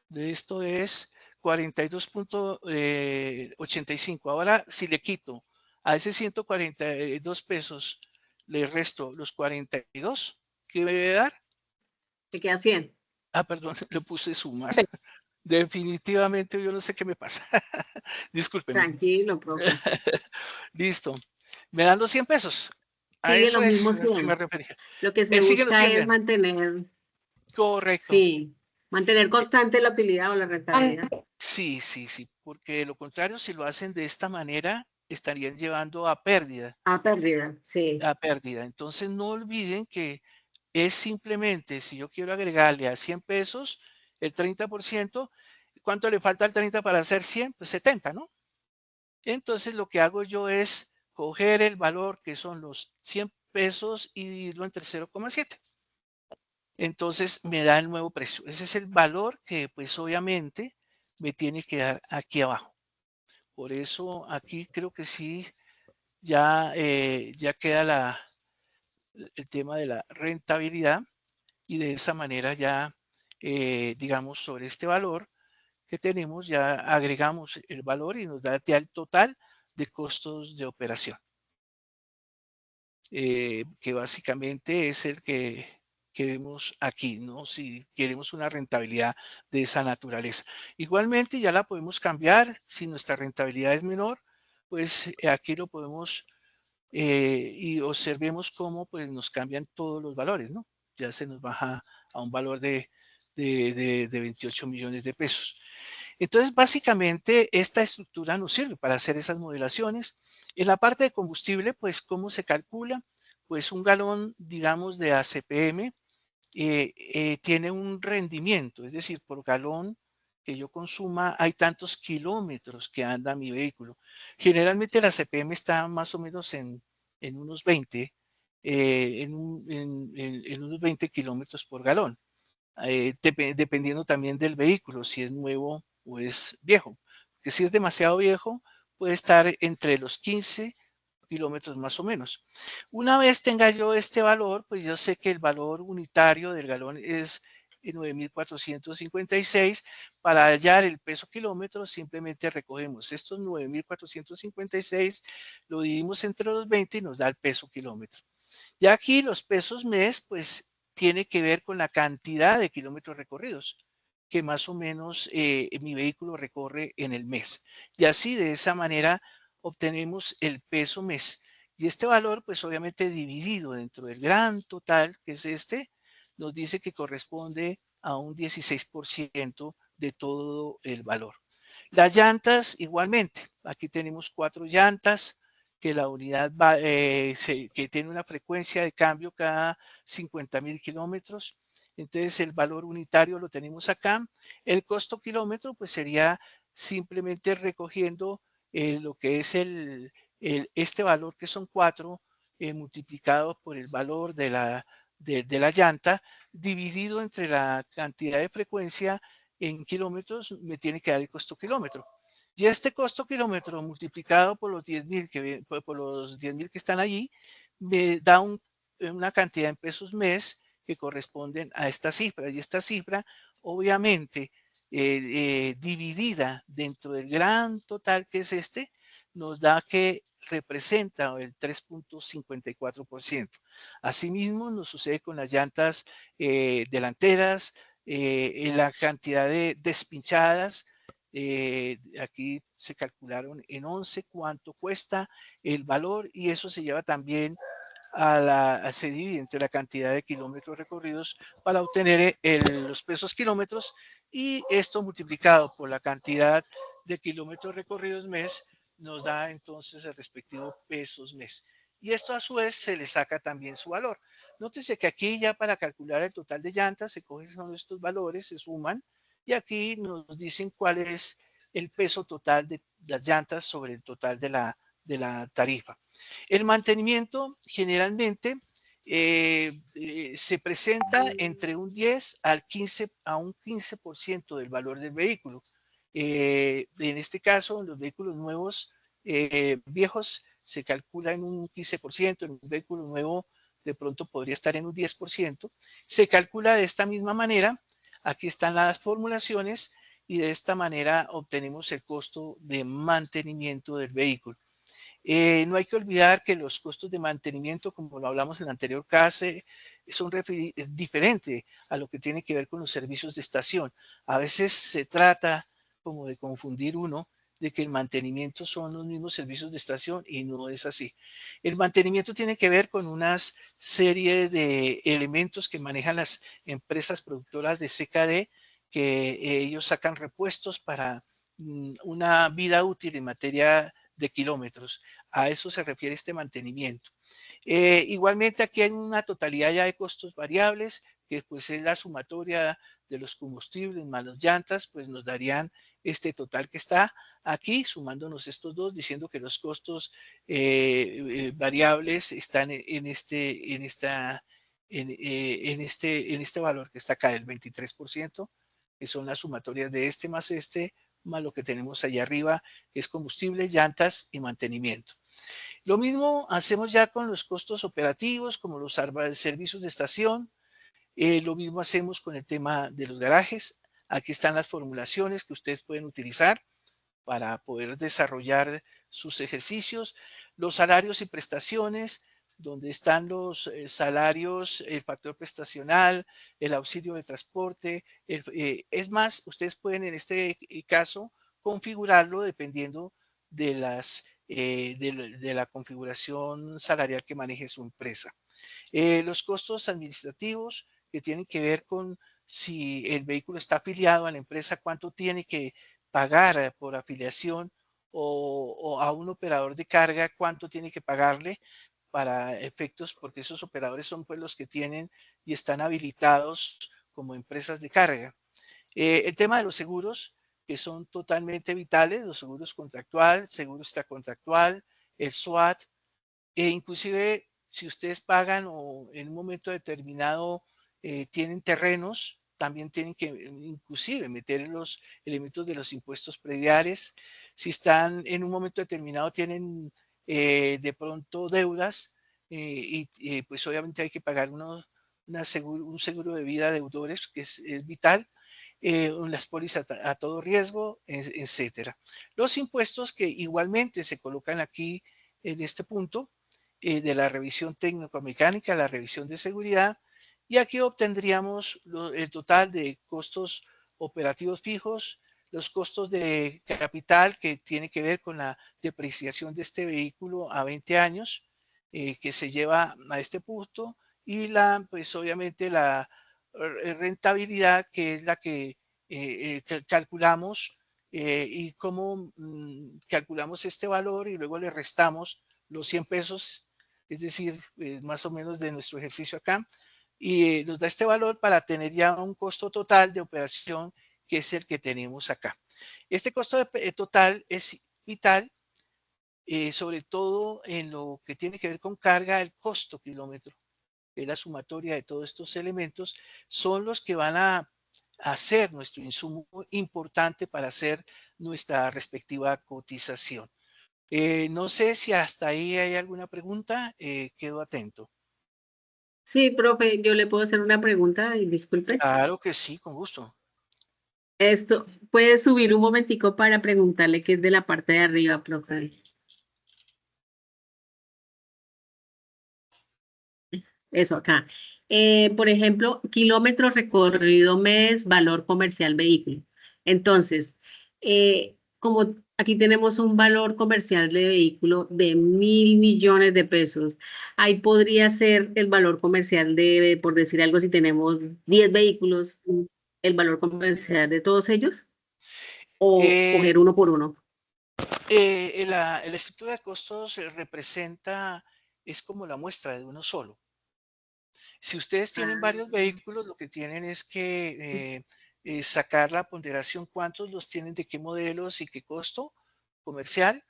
de esto es 42.85. Ahora, si le quito a ese 142 pesos, le resto los 42, ¿qué me debe dar? Te queda 100. Ah, perdón, le puse sumar. Definitivamente yo no sé qué me pasa. Discúlpenme. Tranquilo, profe. Listo. Me dan los 100 pesos. A Sigue eso lo es mismo lo que me 100. refería. Lo que se Sigue los busca 100, es vean. mantener, Correcto. sí, mantener constante la utilidad o la rentabilidad. Sí, porque de lo contrario, si lo hacen de esta manera, estarían llevando a pérdida. A pérdida, sí. A pérdida. Entonces, no olviden que es simplemente, si yo quiero agregarle a 100 pesos el 30%, ¿cuánto le falta al 30 para hacer 100? Pues 70, ¿no? Entonces, lo que hago yo es coger el valor que son los 100 pesos y dividirlo entre 0,7. Entonces, me da el nuevo precio. Ese es el valor que, pues, obviamente, me tiene que dar aquí abajo. Por eso, aquí creo que sí, ya queda el tema de la rentabilidad y de esa manera ya, digamos, sobre este valor que tenemos, ya agregamos el valor y nos da ya el total de costos de operación, que básicamente es el que vemos aquí, ¿no? Si queremos una rentabilidad de esa naturaleza. Igualmente ya la podemos cambiar, si nuestra rentabilidad es menor, pues aquí lo podemos y observemos cómo pues nos cambian todos los valores, ¿no? Ya se nos baja a un valor de 28 millones de pesos. Entonces, básicamente, esta estructura nos sirve para hacer esas modelaciones. En la parte de combustible, pues, ¿cómo se calcula? pues un galón, digamos, de ACPM tiene un rendimiento, es decir, por galón que yo consuma hay tantos kilómetros que anda mi vehículo. Generalmente la CPM está más o menos en unos 20, en unos 20 kilómetros por galón, dependiendo también del vehículo, si es nuevo o es viejo. Que si es demasiado viejo, puede estar entre los 15 kilómetros más o menos. Una vez tenga yo este valor, pues yo sé que el valor unitario del galón es 9.456. Para hallar el peso kilómetro, simplemente recogemos estos 9.456, lo dividimos entre los 20 y nos da el peso kilómetro. Y aquí los pesos mes, pues tiene que ver con la cantidad de kilómetros recorridos que más o menos mi vehículo recorre en el mes. Y así de esa manera obtenemos el peso mes. Y este valor, pues obviamente dividido dentro del gran total, que es este, nos dice que corresponde a un 16% de todo el valor. Las llantas, igualmente. Aquí tenemos 4 llantas, que la unidad va, que tiene una frecuencia de cambio cada 50.000 kilómetros. Entonces el valor unitario lo tenemos acá. El costo kilómetro pues sería simplemente recogiendo lo que es este valor que son 4 multiplicado por el valor de la llanta dividido entre la cantidad de frecuencia en kilómetros me tiene que dar el costo kilómetro. Y este costo kilómetro multiplicado por los 10.000 que están allí me da una cantidad en pesos mes que corresponden a esta cifra. Y esta cifra, obviamente, dividida dentro del gran total que es este, nos da que representa el 3.54%. Asimismo, nos sucede con las llantas delanteras, en la cantidad de despinchadas. Aquí se calcularon en 11 cuánto cuesta el valor y eso se lleva también se divide entre la cantidad de kilómetros recorridos para obtener los pesos kilómetros y esto multiplicado por la cantidad de kilómetros recorridos mes nos da entonces el respectivo pesos mes. Y esto a su vez se le saca también su valor. Nótese que aquí ya para calcular el total de llantas se cogen estos valores, se suman y aquí nos dicen cuál es el peso total de las llantas sobre el total de la tarifa. El mantenimiento generalmente se presenta entre un 10 al 15 a un 15% del valor del vehículo. En este caso, en los vehículos nuevos, viejos, se calcula en un 15%, en un vehículo nuevo de pronto podría estar en un 10%. Se calcula de esta misma manera. Aquí están las formulaciones y de esta manera obtenemos el costo de mantenimiento del vehículo. No hay que olvidar que los costos de mantenimiento, como lo hablamos en la anterior clase, es diferente a lo que tiene que ver con los servicios de estación. A veces se trata como de confundir uno de que el mantenimiento son los mismos servicios de estación y no es así. El mantenimiento tiene que ver con una serie de elementos que manejan las empresas productoras de CKD, que ellos sacan repuestos para una vida útil en materia de kilómetros. A eso se refiere este mantenimiento. Igualmente aquí hay una totalidad ya de costos variables, que pues es la sumatoria de los combustibles más las llantas, pues nos darían este total que está aquí, sumándonos estos dos, diciendo que los costos variables están en este valor que está acá, el 23%, que son las sumatorias de este más lo que tenemos allá arriba, que es combustible, llantas y mantenimiento. Lo mismo hacemos ya con los costos operativos, como los servicios de estación. Lo mismo hacemos con el tema de los garajes. Aquí están las formulaciones que ustedes pueden utilizar para poder desarrollar sus ejercicios. Los salarios y prestaciones, donde están los salarios, el factor prestacional, el auxilio de transporte. Es más, ustedes pueden en este caso configurarlo dependiendo de la configuración salarial que maneje su empresa. Los costos administrativos que tienen que ver con si el vehículo está afiliado a la empresa, cuánto tiene que pagar por afiliación o a un operador de carga, cuánto tiene que pagarle para efectos, porque esos operadores son pues los que tienen y están habilitados como empresas de carga. El tema de los seguros, que son totalmente vitales, los seguros contractual, seguro extracontractual, el SWAT, e inclusive si ustedes pagan o en un momento determinado tienen terrenos, también tienen que inclusive meter los elementos de los impuestos prediales. Si están en un momento determinado, tienen de pronto deudas y pues obviamente hay que pagar un seguro de vida a deudores, que es vital, las pólizas a todo riesgo, etcétera. Los impuestos que igualmente se colocan aquí en este punto, de la revisión técnico-mecánica, la revisión de seguridad, y aquí obtendríamos el total de costos operativos fijos, los costos de capital que tiene que ver con la depreciación de este vehículo a 20 años, que se lleva a este punto, y pues obviamente la rentabilidad, que es la que calculamos, y cómo calculamos este valor y luego le restamos los 100 pesos, es decir, más o menos de nuestro ejercicio acá, y nos da este valor para tener ya un costo total de operación, que es el que tenemos acá. Este costo total es vital, sobre todo en lo que tiene que ver con carga, el costo kilómetro, que es la sumatoria de todos estos elementos, son los que van a hacer nuestro insumo importante para hacer nuestra respectiva cotización. No sé si hasta ahí hay alguna pregunta, quedo atento. Sí, profe, yo le puedo hacer una pregunta y disculpe. Claro que sí, con gusto. Esto, puede subir un momentico para preguntarle qué es de la parte de arriba, profe. Eso acá. Por ejemplo, kilómetros recorrido mes, valor comercial vehículo. Entonces, como aquí tenemos un valor comercial de vehículo de 1.000 millones de pesos, ahí podría ser el valor comercial de, por decir algo, si tenemos 10 vehículos, el valor comercial de todos ellos, o Eh, coger uno por uno. la estructura de costos representa, es como la muestra de uno solo. Si ustedes tienen Ah, varios vehículos, lo que tienen es que sacar la ponderación, cuántos los tienen, de qué modelos y qué costo comercial,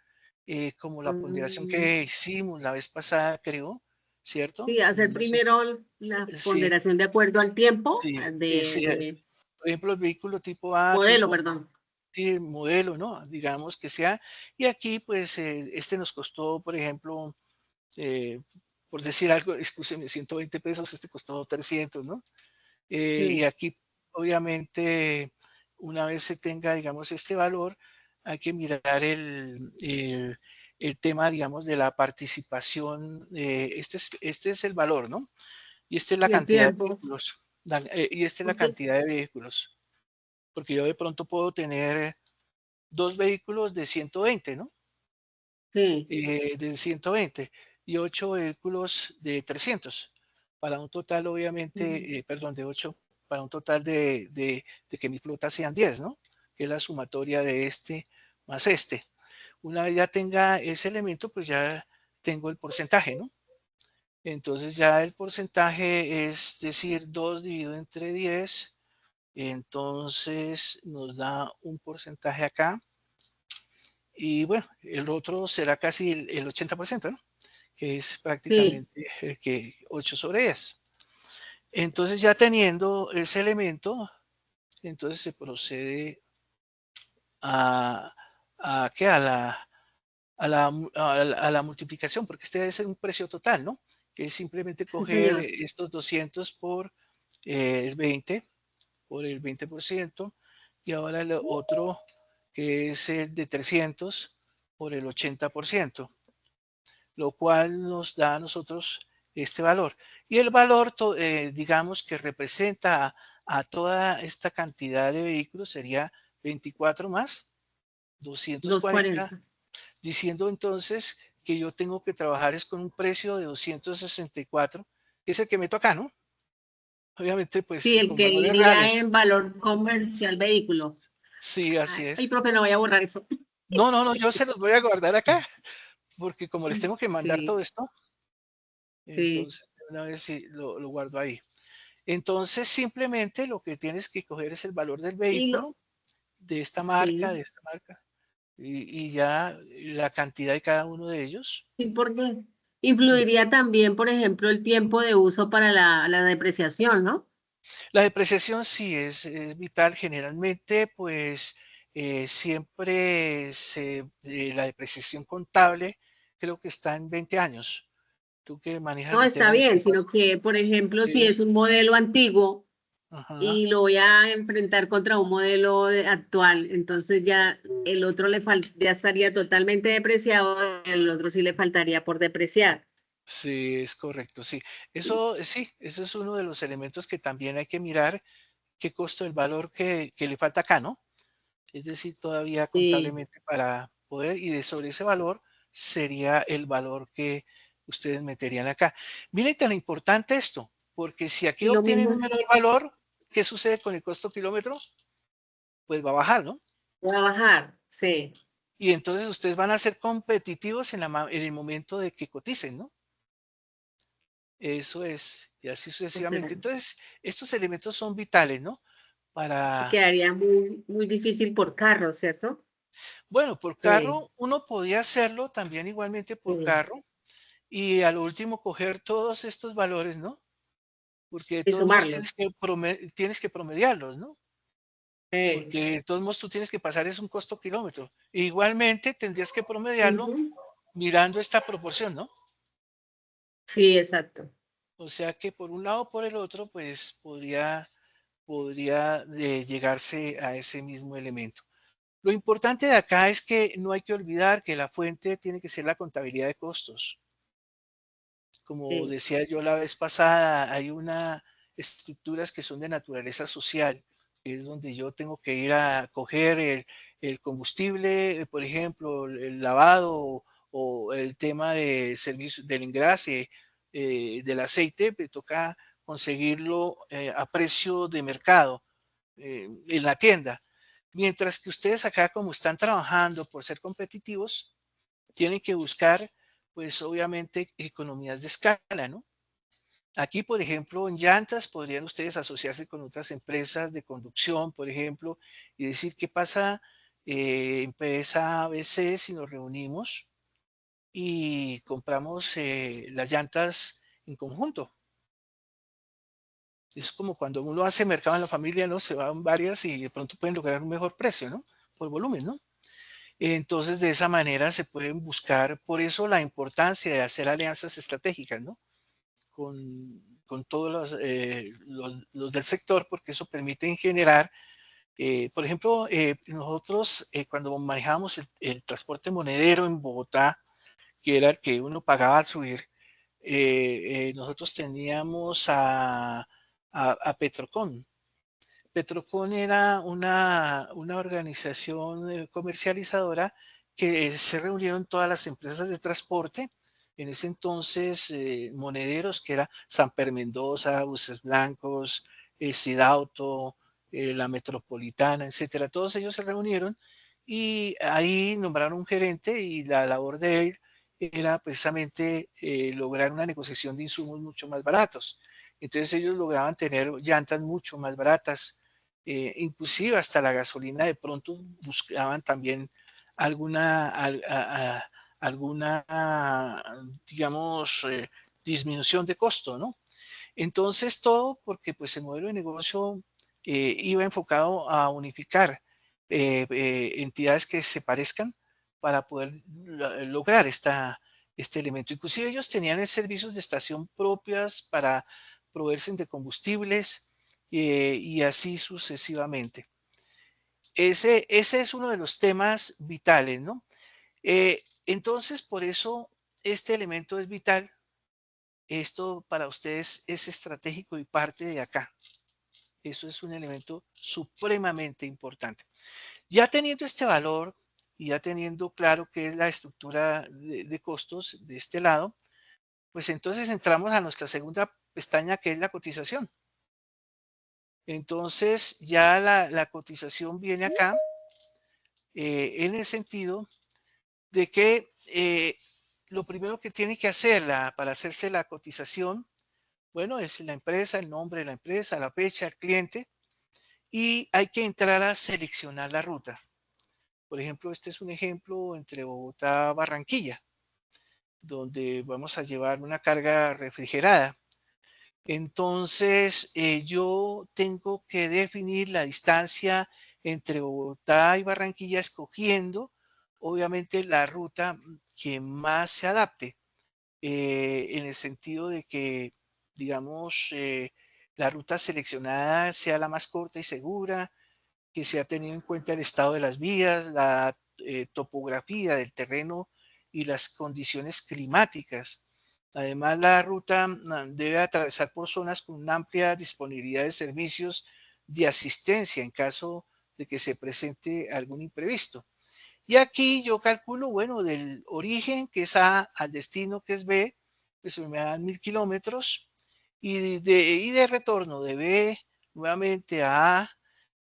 como la ponderación mm. que hicimos la vez pasada, creo, ¿cierto? Sí, hacer No sé. primero la Sí, ponderación de acuerdo al tiempo sí, sí, de por ejemplo, el vehículo tipo A, modelo, tipo perdón. sí, modelo, ¿no? Digamos que sea. Y aquí, pues, este nos costó, por ejemplo, eh, por decir algo, excúseme, 120 pesos, este costó 300, ¿no? Y Sí, aquí, obviamente, una vez se tenga, digamos, este valor, hay que mirar el tema, digamos, de la participación. Este es el valor, ¿no? Y esta es la y el cantidad de tiempo. vehículos. Y esta es la Porque, cantidad de vehículos. Porque yo de pronto puedo tener dos vehículos de 120, ¿no? sí. De 120 y 8 vehículos de 300, para un total, Mm. obviamente, perdón, de 8, para un total de que mi flota sean 10, ¿no? Que es la sumatoria de este más este. Una vez ya tenga ese elemento, pues ya tengo el porcentaje, ¿no? Entonces ya el porcentaje es decir 2 dividido entre 10, entonces nos da un porcentaje acá. Y bueno, el otro será casi el 80%, ¿no? Que es Sí, prácticamente el que 8 sobre 10. Entonces ya teniendo ese elemento, entonces se procede a, ¿qué? A la multiplicación, porque este es un precio total, ¿no? Que es simplemente sí, coger señor. estos 200 por el 20, por el 20%, y ahora el otro, que es el de 300 por el 80%, lo cual nos da a nosotros este valor. Y el valor, digamos, que representa a toda esta cantidad de vehículos sería 24 más 240, 240. diciendo entonces que yo tengo que trabajar es con un precio de 264, que es el que meto acá, ¿no? Obviamente, Sí, pues el con que valores iría reales. en valor comercial vehículo. Sí, así Ay, es. profe, no voy a borrar eso. No, no, no, yo se los voy a guardar acá, porque como les tengo que mandar todo Sí, esto, sí. Entonces, de una vez sí lo guardo ahí. Entonces, simplemente lo que tienes que coger es el valor del Y lo, vehículo, de sí. esta marca, y ya la cantidad de cada uno de ellos. ¿Y por qué? De- Influiría también, por ejemplo, el tiempo de uso para la depreciación, ¿no? La depreciación sí es vital. Generalmente, pues siempre la depreciación contable creo que está en 20 años. Tú que manejas No el está tema bien, informático. sino que, por ejemplo, si Sí, es un modelo antiguo ajá. y lo voy a enfrentar contra un modelo actual, entonces ya el otro ya estaría totalmente depreciado, el otro sí le faltaría por depreciar. Sí, es correcto, sí. Sí, Sí, eso es uno de los elementos que también hay que mirar, qué costo del valor que le falta acá, ¿no? Es decir, todavía sí. contablemente para poder, y de sobre ese valor sería el valor que ustedes meterían acá. Miren tan importante esto, porque si aquí Y lo obtienen mismo un menor valor, ¿qué sucede con el costo kilómetro? Pues va a bajar, ¿no? va a bajar, sí. Y entonces ustedes van a ser competitivos en el momento de que coticen, ¿no? Eso es, y así O sea, sucesivamente. Entonces, estos elementos son vitales, ¿no? Para, quedaría muy, muy difícil por carro, ¿cierto? bueno, por Sí, carro, uno podía hacerlo también igualmente por sí. carro y a lo último coger todos estos valores, ¿no? Porque de Y todos modos sumarlos. tienes que promediarlos, ¿no? Sí. Porque de todos modos tú tienes que pasar es un costo kilómetro. Igualmente tendrías que promediarlo Ujú. mirando esta proporción, ¿no? Sí, exacto. O sea que por un lado o por el otro, pues podría llegarse a ese mismo elemento. Lo importante de acá es que no hay que olvidar que la fuente tiene que ser la contabilidad de costos. Como Sí. decía yo la vez pasada, hay una estructuras que son de naturaleza social, que es donde yo tengo que ir a coger el combustible, por ejemplo, el lavado o el tema de servicio del engrase del aceite, me toca conseguirlo a precio de mercado en la tienda. Mientras que ustedes acá, como están trabajando por ser competitivos, tienen que buscar, pues obviamente, economías de escala, ¿no? Aquí, por ejemplo, en llantas podrían ustedes asociarse con otras empresas de conducción, por ejemplo, y decir qué pasa, empresa ABC, si nos reunimos y compramos las llantas en conjunto. Es como cuando uno hace mercado en la familia, ¿no? Se van varias y de pronto pueden lograr un mejor precio, ¿no? Por volumen, ¿no? Entonces, de esa manera se pueden buscar, por eso la importancia de hacer alianzas estratégicas, ¿no? Con todos los del sector, porque eso permite generar, por ejemplo, nosotros cuando manejábamos el transporte monedero en Bogotá, que era el que uno pagaba al subir, nosotros teníamos a Petrocon. Petrocon era una organización comercializadora que se reunieron todas las empresas de transporte, en ese entonces monederos, que era Samper Mendoza, Buses Blancos, Sidauto, la Metropolitana, etcétera. Todos ellos se reunieron y ahí nombraron un gerente y la labor de él era precisamente lograr una negociación de insumos mucho más baratos. Entonces ellos lograban tener llantas mucho más baratas, inclusive hasta la gasolina de pronto buscaban también alguna, alguna digamos, disminución de costo, ¿no? Entonces todo porque pues el modelo de negocio iba enfocado a unificar entidades que se parezcan para poder lograr este elemento. Inclusive ellos tenían servicios de estación propias para proveerse de combustibles y así sucesivamente. Ese es uno de los temas vitales, ¿no? Entonces, por eso este elemento es vital. Esto para ustedes es estratégico y parte de acá. Eso es un elemento supremamente importante. Ya teniendo este valor y ya teniendo claro qué es la estructura de costos de este lado, pues entonces entramos a nuestra segunda pestaña, que es la cotización. Entonces ya la cotización viene acá en el sentido de que lo primero que tiene que hacer para hacerse la cotización, bueno, es la empresa, el nombre de la empresa, la fecha, el cliente, y hay que entrar a seleccionar la ruta. Por ejemplo, este es un ejemplo entre Bogotá y Barranquilla, donde vamos a llevar una carga refrigerada. Entonces, yo tengo que definir la distancia entre Bogotá y Barranquilla escogiendo, obviamente, la ruta que más se adapte, en el sentido de que, digamos, la ruta seleccionada sea la más corta y segura, que se ha tenido en cuenta el estado de las vías, la topografía del terreno y las condiciones climáticas. Además, la ruta debe atravesar por zonas con una amplia disponibilidad de servicios de asistencia en caso de que se presente algún imprevisto. Y aquí yo calculo, bueno, del origen, que es A, al destino, que es B, pues me dan 1000 kilómetros. Y de retorno de B nuevamente a A,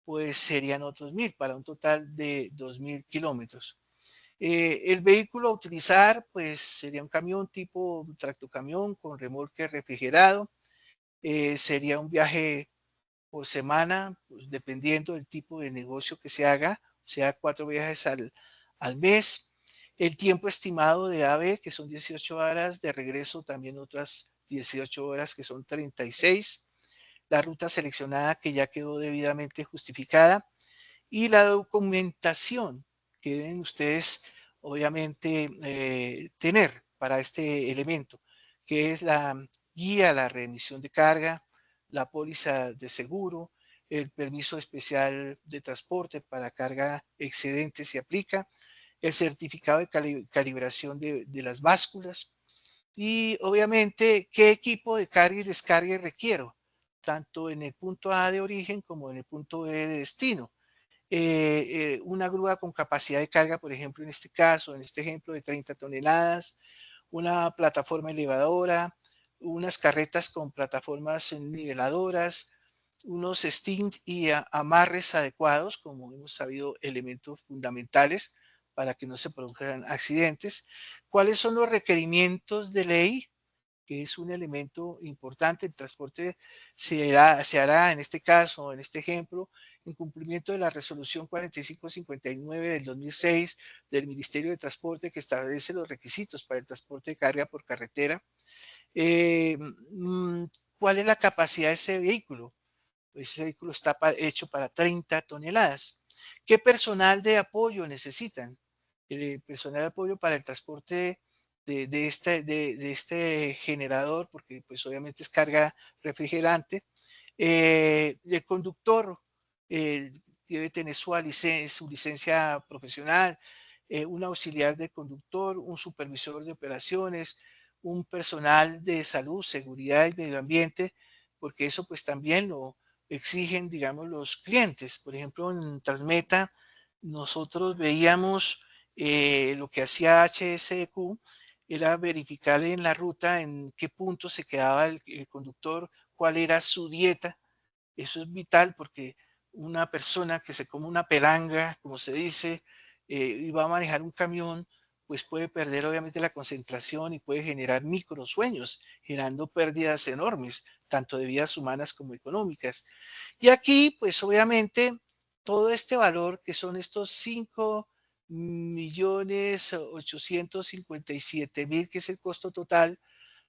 pues serían otros 1000 para un total de 2000 kilómetros. El vehículo a utilizar, pues sería un camión tipo tractocamión con remolque refrigerado. Sería un viaje por semana, pues, dependiendo del tipo de negocio que se haga, o sea, 4 viajes al mes. El tiempo estimado de AVE, que son 18 horas, de regreso también otras 18 horas, que son 36. La ruta seleccionada que ya quedó debidamente justificada y la documentación que deben ustedes obviamente tener para este elemento, que es la guía, la remisión de carga, la póliza de seguro, el permiso especial de transporte para carga excedente se aplica, el certificado de calibración de las básculas y obviamente qué equipo de carga y descarga requiero, tanto en el punto A de origen como en el punto B de destino. Una grúa con capacidad de carga, por ejemplo, en este caso, en este ejemplo, de 30 toneladas, una plataforma elevadora, unas carretas con plataformas niveladoras, unos stints y amarres adecuados, como hemos sabido, elementos fundamentales para que no se produzcan accidentes. ¿Cuáles son los requerimientos de ley? Que es un elemento importante. El transporte se hará en este caso, en este ejemplo, en cumplimiento de la resolución 4559 del 2006 del Ministerio de Transporte, que establece los requisitos para el transporte de carga por carretera. ¿Cuál es la capacidad de ese vehículo? Pues ese vehículo está hecho para 30 toneladas. ¿Qué personal de apoyo necesitan? El personal de apoyo para el transporte de este generador, porque pues obviamente es carga refrigerante. El conductor debe tener su licencia profesional, un auxiliar de conductor, un supervisor de operaciones, un personal de salud, seguridad y medio ambiente, porque eso pues también lo exigen, digamos, los clientes. Por ejemplo, en Transmeta nosotros veíamos lo que hacía HSQ era verificar en la ruta en qué punto se quedaba el conductor, cuál era su dieta. Eso es vital porque una persona que se come una pelanga, como se dice, y va a manejar un camión, pues puede perder obviamente la concentración y puede generar microsueños, generando pérdidas enormes, tanto de vidas humanas como económicas. Y aquí, pues obviamente, todo este valor que son estos 5.857.000, que es el costo total,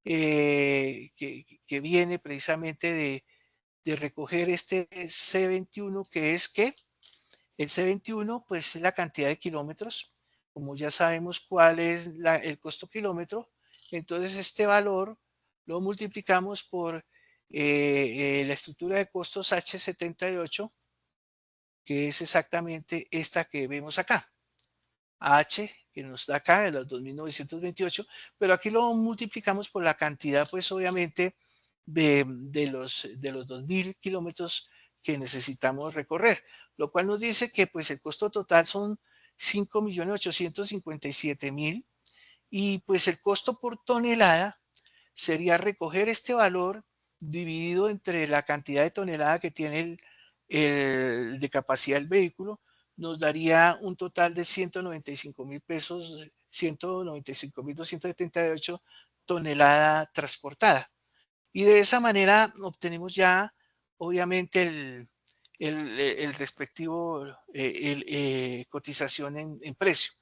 que viene precisamente de recoger este C21, que es que el C21 pues es la cantidad de kilómetros. Como ya sabemos cuál es el costo kilómetro, entonces este valor lo multiplicamos por la estructura de costos H78, que es exactamente esta que vemos acá. H, que nos da acá, de los 2.928, pero aquí lo multiplicamos por la cantidad, pues obviamente, de los 2.000 kilómetros que necesitamos recorrer, lo cual nos dice que pues el costo total son 5.857.000 y pues el costo por tonelada sería recoger este valor dividido entre la cantidad de tonelada que tiene de capacidad del vehículo, nos daría un total de 195.000 pesos, 195.278 tonelada transportada. Y de esa manera obtenemos ya, obviamente, el respectivo cotización en precio.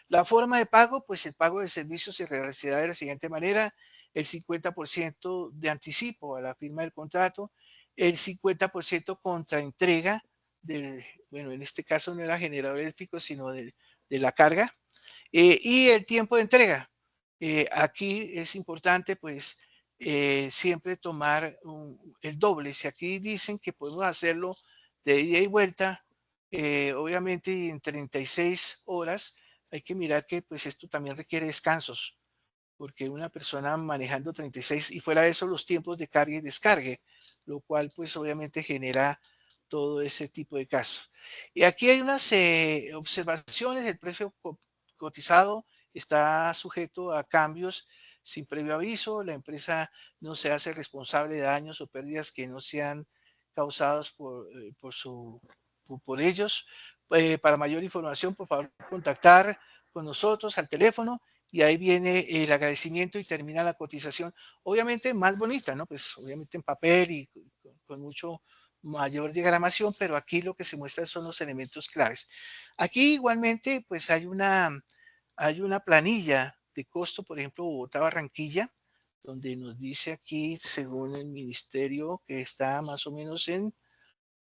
La forma de pago, pues el pago de servicios se realizará de la siguiente manera: el 50% de anticipo a la firma del contrato, el 50% contra entrega bueno, en este caso no era generador eléctrico, sino de la carga, y el tiempo de entrega. Aquí es importante, pues, siempre tomar el doble. Si aquí dicen que podemos hacerlo de ida y vuelta, obviamente en 36 horas, hay que mirar que pues esto también requiere descansos, porque una persona manejando 36 y fuera de eso los tiempos de carga y descargue, lo cual pues obviamente genera todo ese tipo de casos. Y aquí hay unas observaciones: el precio cotizado está sujeto a cambios sin previo aviso, la empresa no se hace responsable de daños o pérdidas que no sean causados por ellos. Para mayor información, por favor, contactar con nosotros al teléfono, y ahí viene el agradecimiento y termina la cotización, obviamente más bonita, ¿no? Pues obviamente en papel y con mucho mayor diagramación, pero aquí lo que se muestra son los elementos claves. Aquí igualmente pues hay una planilla de costo, por ejemplo, Bogotá-Barranquilla, donde nos dice aquí, según el ministerio, que está más o menos en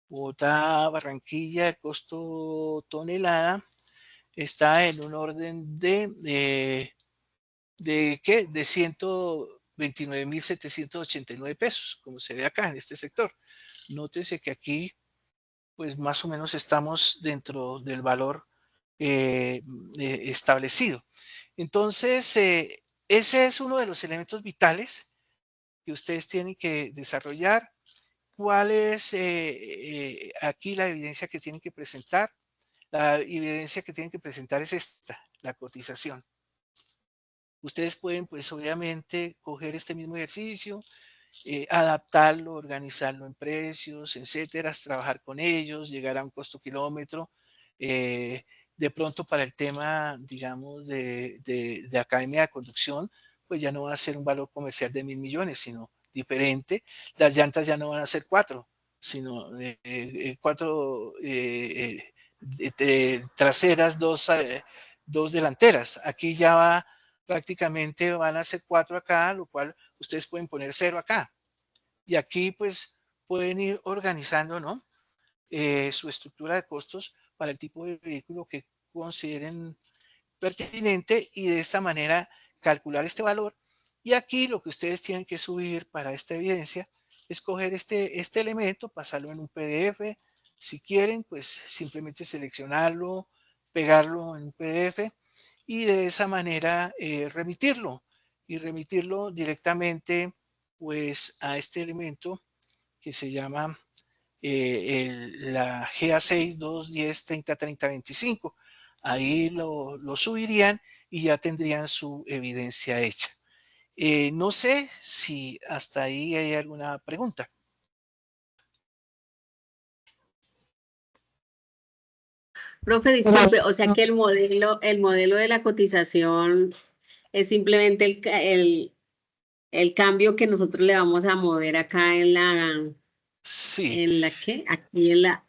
Bogotá-Barranquilla, el costo tonelada está en un orden ¿de qué? De 129.789 pesos, como se ve acá en este sector. Nótese que aquí, pues más o menos estamos dentro del valor establecido. Entonces, ese es uno de los elementos vitales que ustedes tienen que desarrollar. ¿Cuál es aquí la evidencia que tienen que presentar? La evidencia que tienen que presentar es esta, la cotización. Ustedes pueden, pues obviamente, coger este mismo ejercicio, adaptarlo, organizarlo en precios, etcétera, trabajar con ellos, llegar a un costo kilómetro. De pronto, para el tema, digamos, de academia de conducción, pues ya no va a ser un valor comercial de 1.000 millones, sino diferente. Las llantas ya no van a ser 4, sino 4 traseras, 2 delanteras. Aquí ya va, prácticamente van a ser 4 acá, lo cual ustedes pueden poner 0 acá. Y aquí pues pueden ir organizando, ¿no? Su estructura de costos para el tipo de vehículo que consideren pertinente, y de esta manera calcular este valor. Y aquí lo que ustedes tienen que subir para esta evidencia es coger este elemento, pasarlo en un PDF. Si quieren, pues simplemente seleccionarlo, pegarlo en un PDF y de esa manera remitirlo directamente pues a este elemento que se llama la GA6 210 30 30 25. Ahí lo subirían y ya tendrían su evidencia hecha. No sé si hasta ahí hay alguna pregunta. Profe, disculpe, o sea que el modelo de la cotización es simplemente el cambio que nosotros le vamos a mover acá Sí, ¿qué? Aquí en la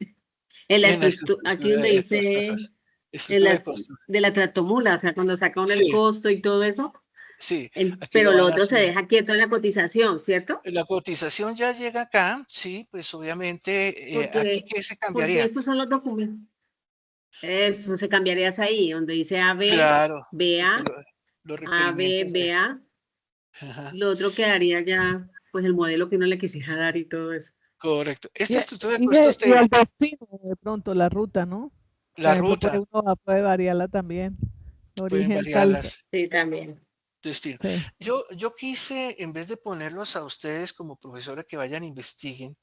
en la estructura, aquí donde estructura de dice costos. Estructura de costos. de la tractomula, o sea, cuando saca uno el Sí, costo y todo eso, sí, aquí pero lo lo van a otro se subir. deja quieto en la cotización, ¿cierto? La cotización ya llega acá, sí, pues obviamente aquí Porque, ¿qué se porque cambiaría? estos son los documentos. Eso se cambiaría ahí, donde dice AB, Claro, porque BA, los AB, requerimientos de... BA. Ajá, Lo otro quedaría ya, pues el modelo que uno le quisiera dar y todo eso. correcto. Y, Esta estructura de y costos el destino, de pronto, la ruta, ¿no? Por la ejemplo, ruta, puede variarla también. pueden Origen tal. variarlas. Sí, también. Destino. Sí. Yo quise, en vez de ponerlos a ustedes como profesores que vayan, investiguen,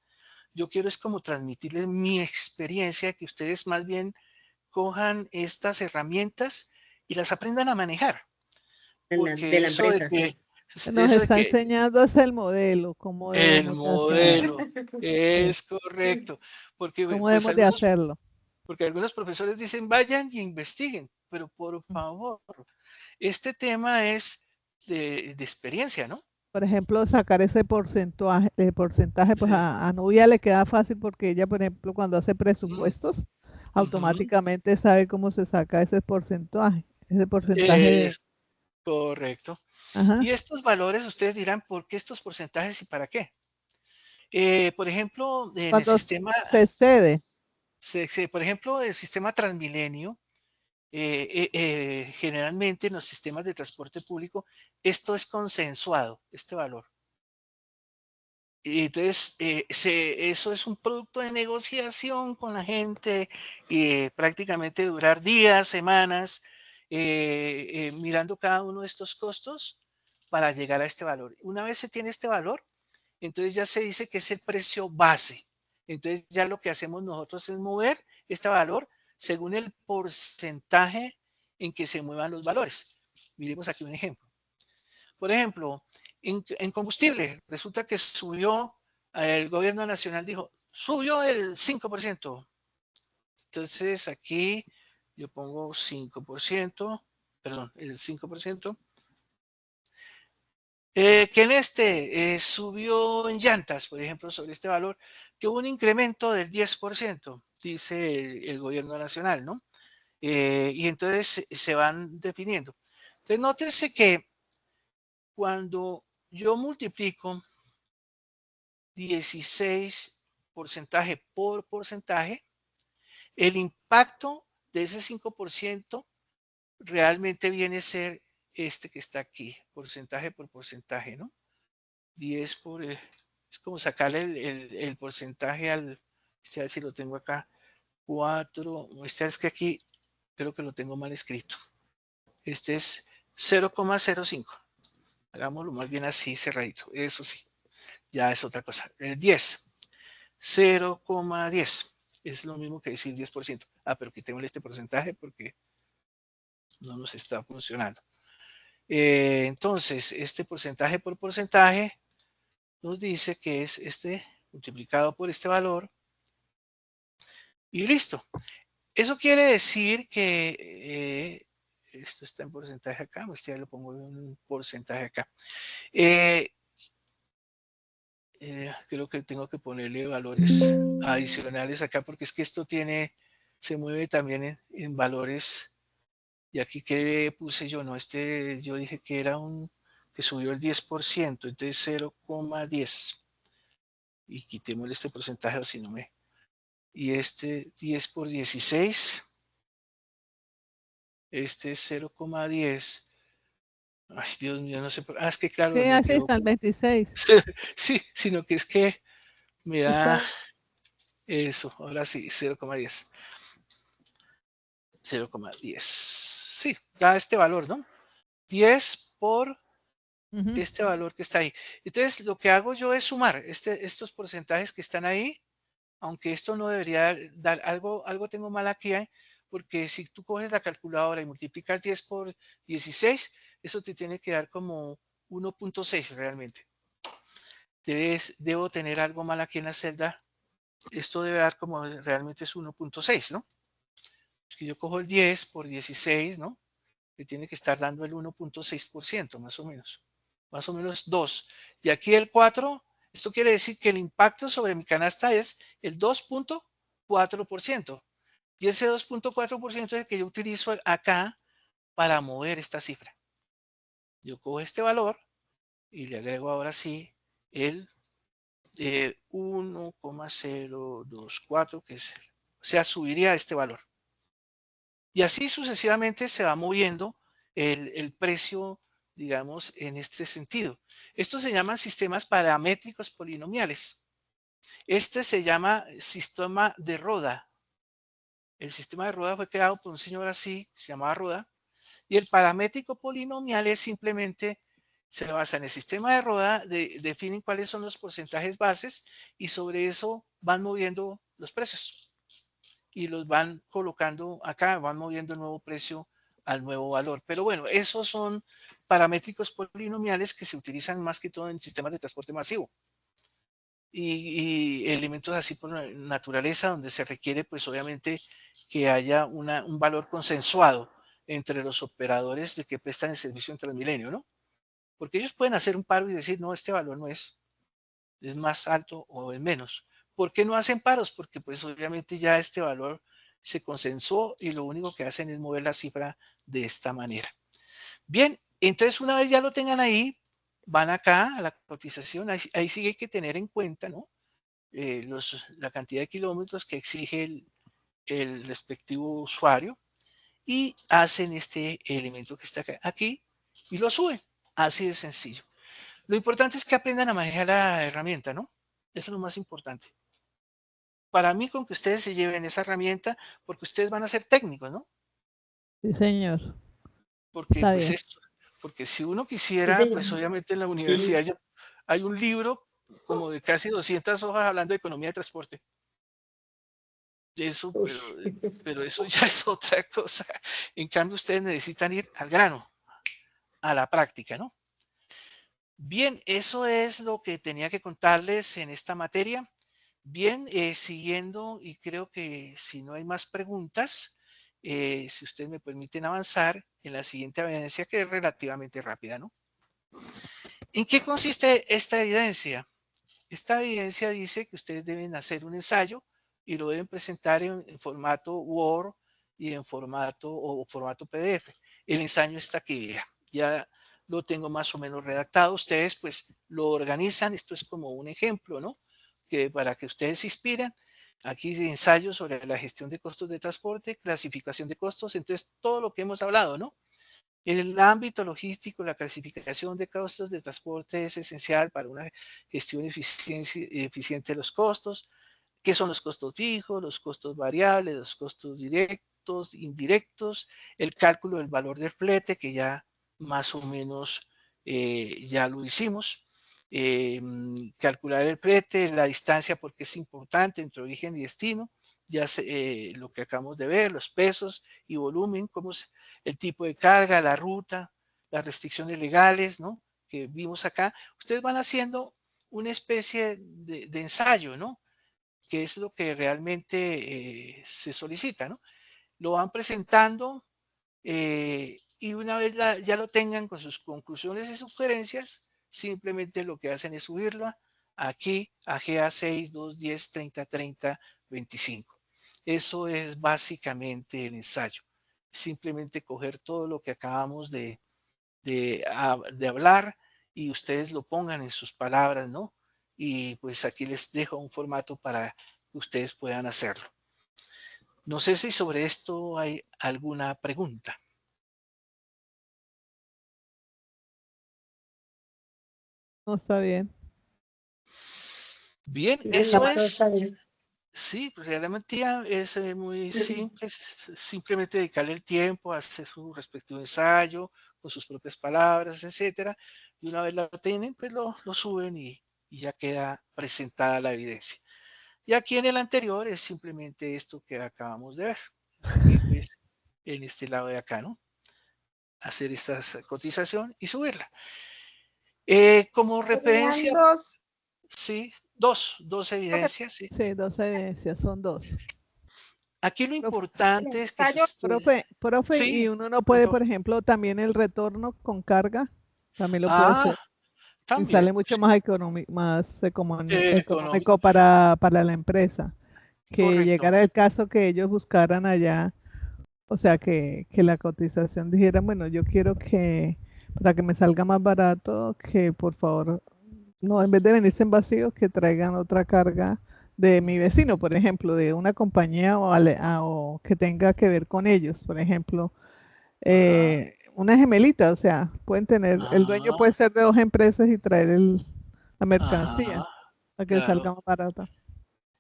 yo quiero es como transmitirles mi experiencia, que ustedes más bien cojan estas herramientas y las aprendan a manejar. De Porque la empresa, sí. Nos está enseñando es el modelo, cómo el debemos de hacerlo. modelo Sí, es correcto, porque cómo pues debemos de algunos, hacerlo. Porque algunos profesores dicen, vayan y investiguen, pero por favor, este tema es de experiencia, ¿no? Por ejemplo, sacar ese porcentaje, pues Sí. a Nubia le queda fácil porque ella, por ejemplo, cuando hace Mm, presupuestos, ujú. automáticamente sabe cómo se saca ese porcentaje de, Es correcto. ajá, Y estos valores, ustedes dirán, ¿por qué estos porcentajes y para qué? Por ejemplo, en el cuando sistema, se excede. por ejemplo, el sistema Transmilenio, generalmente en los sistemas de transporte público, esto es consensuado, este valor. Y entonces, eso es un producto de negociación con la gente y prácticamente durar días, semanas, mirando cada uno de estos costos para llegar a este valor. Una vez se tiene este valor, entonces ya se dice que es el precio base. Entonces ya lo que hacemos nosotros es mover este valor según el porcentaje en que se muevan los valores. Miremos aquí un ejemplo. Por ejemplo, en combustible, resulta que subió, el gobierno nacional dijo, subió el 5%. Entonces aquí yo pongo 5%, perdón, el 5%. Que en este subió en llantas, por ejemplo, sobre este valor, que hubo un incremento del 10%, dice el gobierno nacional, ¿no? Y entonces se van definiendo. Entonces, nótese que cuando yo multiplico 16 porcentaje por porcentaje, el impacto de ese 5% realmente viene a ser este que está aquí, porcentaje por porcentaje, ¿no? 10 por, es como sacarle el porcentaje al, a ver si lo tengo acá, 4, es que aquí creo que lo tengo mal escrito. Este es 0,05. Hagámoslo más bien así cerradito, eso sí, ya es otra cosa. 10, 0,10. Es lo mismo que decir 10%. Ah, pero quitémosle este porcentaje porque no nos está funcionando. Entonces, este porcentaje por porcentaje nos dice que es este multiplicado por este valor y listo. Eso quiere decir que esto está en porcentaje acá, este ya lo pongo en un porcentaje acá. Creo que tengo que ponerle valores adicionales acá porque es que esto se mueve también en valores. Y aquí que puse yo, no, yo dije que era que subió el 10%, entonces 0,10. Y quitémosle este porcentaje o si no me. Y este 10 por 16, este es 0,10. Ay, Dios mío, no sé por. Ah, es que claro, Sí, me así quedó. está el 26. Sí, sino que es que me da Está, eso. Ahora sí, 0,10. 0,10. Sí, da este valor, ¿no? 10 por ujú. este valor que está ahí. Entonces, lo que hago yo es sumar estos porcentajes que están ahí, aunque esto no debería dar algo tengo mal aquí, porque si tú coges la calculadora y multiplicas 10 por 16, eso te tiene que dar como 1.6 realmente. Debo tener algo mal aquí en la celda. Esto debe dar como realmente es 1.6, ¿no? Si yo cojo el 10 por 16, ¿no? Me tiene que estar dando el 1.6%, más o menos. Más o menos 2. Y aquí el 4, esto quiere decir que el impacto sobre mi canasta es el 2.4%. Y ese 2.4% es el que yo utilizo acá para mover esta cifra. Yo cojo este valor y le agrego ahora sí el 1,024, que es, o sea, subiría este valor. Y así sucesivamente se va moviendo el precio, digamos, en este sentido. Estos se llaman sistemas paramétricos polinomiales. Este se llama sistema de Roda. El sistema de Roda fue creado por un señor así, se llamaba Roda, y el paramétrico polinomial es simplemente, se basa en el sistema de Roda, definen cuáles son los porcentajes bases y sobre eso van moviendo los precios y los van colocando acá, van moviendo el nuevo precio al nuevo valor. Pero bueno, esos son paramétricos polinomiales que se utilizan más que todo en sistemas de transporte masivo. y elementos así por naturaleza, donde se requiere pues obviamente que haya un valor consensuado entre los operadores de que prestan el servicio en Transmilenio, ¿no? Porque ellos pueden hacer un paro y decir, no, este valor no es más alto o es menos. ¿Por qué no hacen paros? Porque pues obviamente ya este valor se consensuó y lo único que hacen es mover la cifra de esta manera. Bien, entonces una vez ya lo tengan ahí, van acá a la cotización, ahí sí hay que tener en cuenta, ¿no? La cantidad de kilómetros que exige el respectivo usuario y hacen este elemento que está aquí y lo suben. Así de sencillo. Lo importante es que aprendan a manejar la herramienta, ¿no? Eso es lo más importante. Para mí, con que ustedes se lleven esa herramienta, porque ustedes van a ser técnicos, ¿no? Sí, señor. Porque, Está pues, bien. esto, porque si uno Sí, quisiera, señor. pues obviamente en la universidad hay un libro como de casi 200 hojas hablando de economía de transporte. Eso, Ush. pero eso ya es otra cosa. En cambio, ustedes necesitan ir al grano, a la práctica, ¿no? Bien, eso es lo que tenía que contarles en esta materia. Bien, siguiendo, y creo que si no hay más preguntas, si ustedes me permiten avanzar en la siguiente evidencia, que es relativamente rápida, ¿no? ¿En qué consiste esta evidencia? Esta evidencia dice que ustedes deben hacer un ensayo y lo deben presentar en formato Word y en formato PDF. El ensayo está aquí, ya lo tengo más o menos redactado. Ustedes pues lo organizan, esto es como un ejemplo, ¿no? Que para que ustedes se inspiren. Aquí dice ensayo sobre la gestión de costos de transporte, clasificación de costos, entonces todo lo que hemos hablado, ¿no? En el ámbito logístico, la clasificación de costos de transporte es esencial para una gestión eficiente de los costos. ¿Qué son los costos fijos, los costos variables, los costos directos, indirectos? El cálculo del valor del flete, que ya más o menos ya lo hicimos. Calcular el flete, la distancia, porque es importante entre origen y destino. Ya lo que acabamos de ver, los pesos y volumen, cómo es el tipo de carga, la ruta, las restricciones legales, ¿no? Que vimos acá. Ustedes van haciendo una especie de ensayo, ¿no? Que es lo que realmente se solicita, ¿no? Lo van presentando y una vez ya lo tengan con sus conclusiones y sugerencias, simplemente lo que hacen es subirlo aquí a GA6, 2, 10, 30, 30, 25. Eso es básicamente el ensayo. Simplemente coger todo lo que acabamos de hablar y ustedes lo pongan en sus palabras, ¿no? Y pues aquí les dejo un formato para que ustedes puedan hacerlo. No sé si sobre esto hay alguna pregunta. No, está bien. Bien, Sí, eso señor, todo es, está bien. sí, realmente ya es muy simple, simplemente dedicarle el tiempo a hacer su respectivo ensayo con sus propias palabras, etcétera, y una vez lo tienen, pues lo suben y ya queda presentada la evidencia. Y aquí en el anterior es simplemente esto que acabamos de ver. Aquí pues en este lado de acá, ¿no? Hacer esta cotización y subirla. Como Serían referencia, dos. sí, dos evidencias, sí. Sí, dos evidencias, son dos. Aquí lo Profe, El importante es que si ensayo. usted, profe, y sí, uno no puede, perdón. por ejemplo, también el retorno con carga, también lo puede Ah, hacer. Y sale también, mucho sí, más económico económico, para la empresa. Que correcto. llegara el caso que ellos buscaran allá, o sea, que la cotización dijera, bueno, yo quiero que, para que me salga más barato, que por favor, no, en vez de venirse en vacío, que traigan otra carga de mi vecino, por ejemplo, de una compañía o que tenga que ver con ellos, por ejemplo, Ajá, una gemelita, o sea, pueden tener, el dueño ah, puede ser de dos empresas y traer la mercancía ajá, para que claro. salga más barata.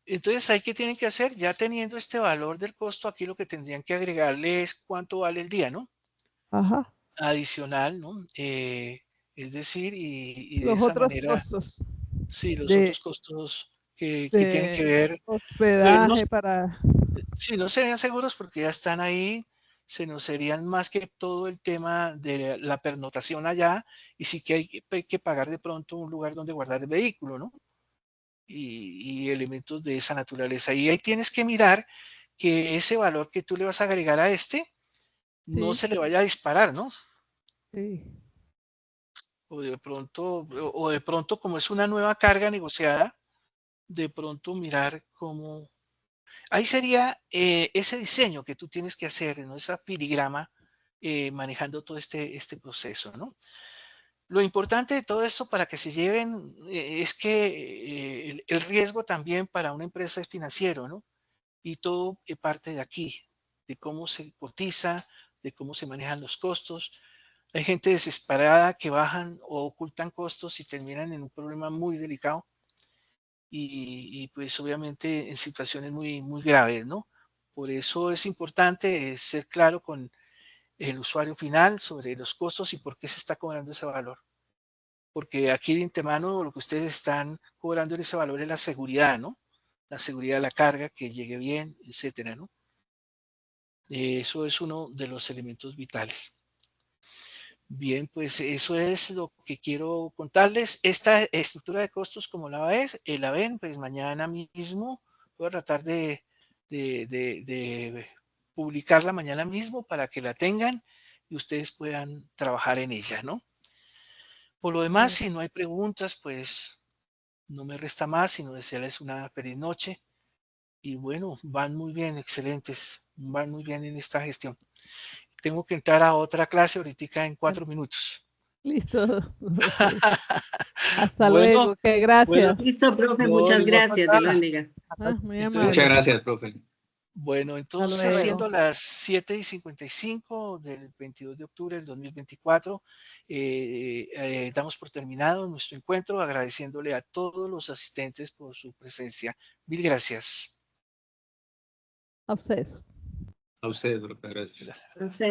Entonces, ¿ahí qué tienen que hacer? Ya teniendo este valor del costo, aquí lo que tendrían que agregarle es cuánto vale el día, ¿no? Ajá. Adicional, ¿no? Es decir, y de Los esa otros manera, costos sí, los de, otros costos que tienen que de ver, no, hospedaje para... sí, no serían seguros porque ya están ahí, se nos serían más que todo el tema de la pernotación allá y sí que hay que pagar de pronto un lugar donde guardar el vehículo, ¿no? y elementos de esa naturaleza. Y ahí tienes que mirar que ese valor que tú le vas a agregar a no Sí. se le vaya a disparar, ¿no? Sí. O de pronto, como es una nueva carga negociada, de pronto mirar cómo... Ahí sería ese diseño que tú tienes que hacer, ¿no? Esa filigrama manejando todo este proceso, ¿no? Lo importante de todo esto para que se lleven es que el riesgo también para una empresa es financiero, ¿no? Y todo parte de aquí, de cómo se cotiza, de cómo se manejan los costos. Hay gente desesperada que bajan o ocultan costos y terminan en un problema muy delicado y pues obviamente en situaciones muy, muy graves, ¿no? Por eso es importante ser claro con el usuario final sobre los costos y por qué se está cobrando ese valor. Porque aquí de antemano lo que ustedes están cobrando en ese valor es la seguridad, ¿no? La seguridad de la carga, que llegue bien, etcétera, ¿no? Eso es uno de los elementos vitales. Bien, pues eso es lo que quiero contarles. Esta estructura de costos, como la ven, pues mañana mismo voy a tratar de publicarla mañana mismo para que la tengan y ustedes puedan trabajar en ella, ¿no? Por lo demás, si no hay preguntas, pues no me resta más sino desearles una feliz noche. Y bueno, van muy bien, excelentes, van muy bien en esta gestión. Tengo que entrar a otra clase ahorita en 4 minutos. Listo. Hasta Bueno, luego, que gracias. bueno, Listo, profe, no, muchas no gracias. Dios lo falta. bendiga. Muy Muchas amable. Entonces, gracias, profe. bueno, Hasta entonces luego. siendo las 7:55 del 22 de octubre del 2024, damos por terminado nuestro encuentro agradeciéndole a todos los asistentes por su presencia. Mil gracias. A ustedes. A usted, profe, gracias. Gracias. Entonces,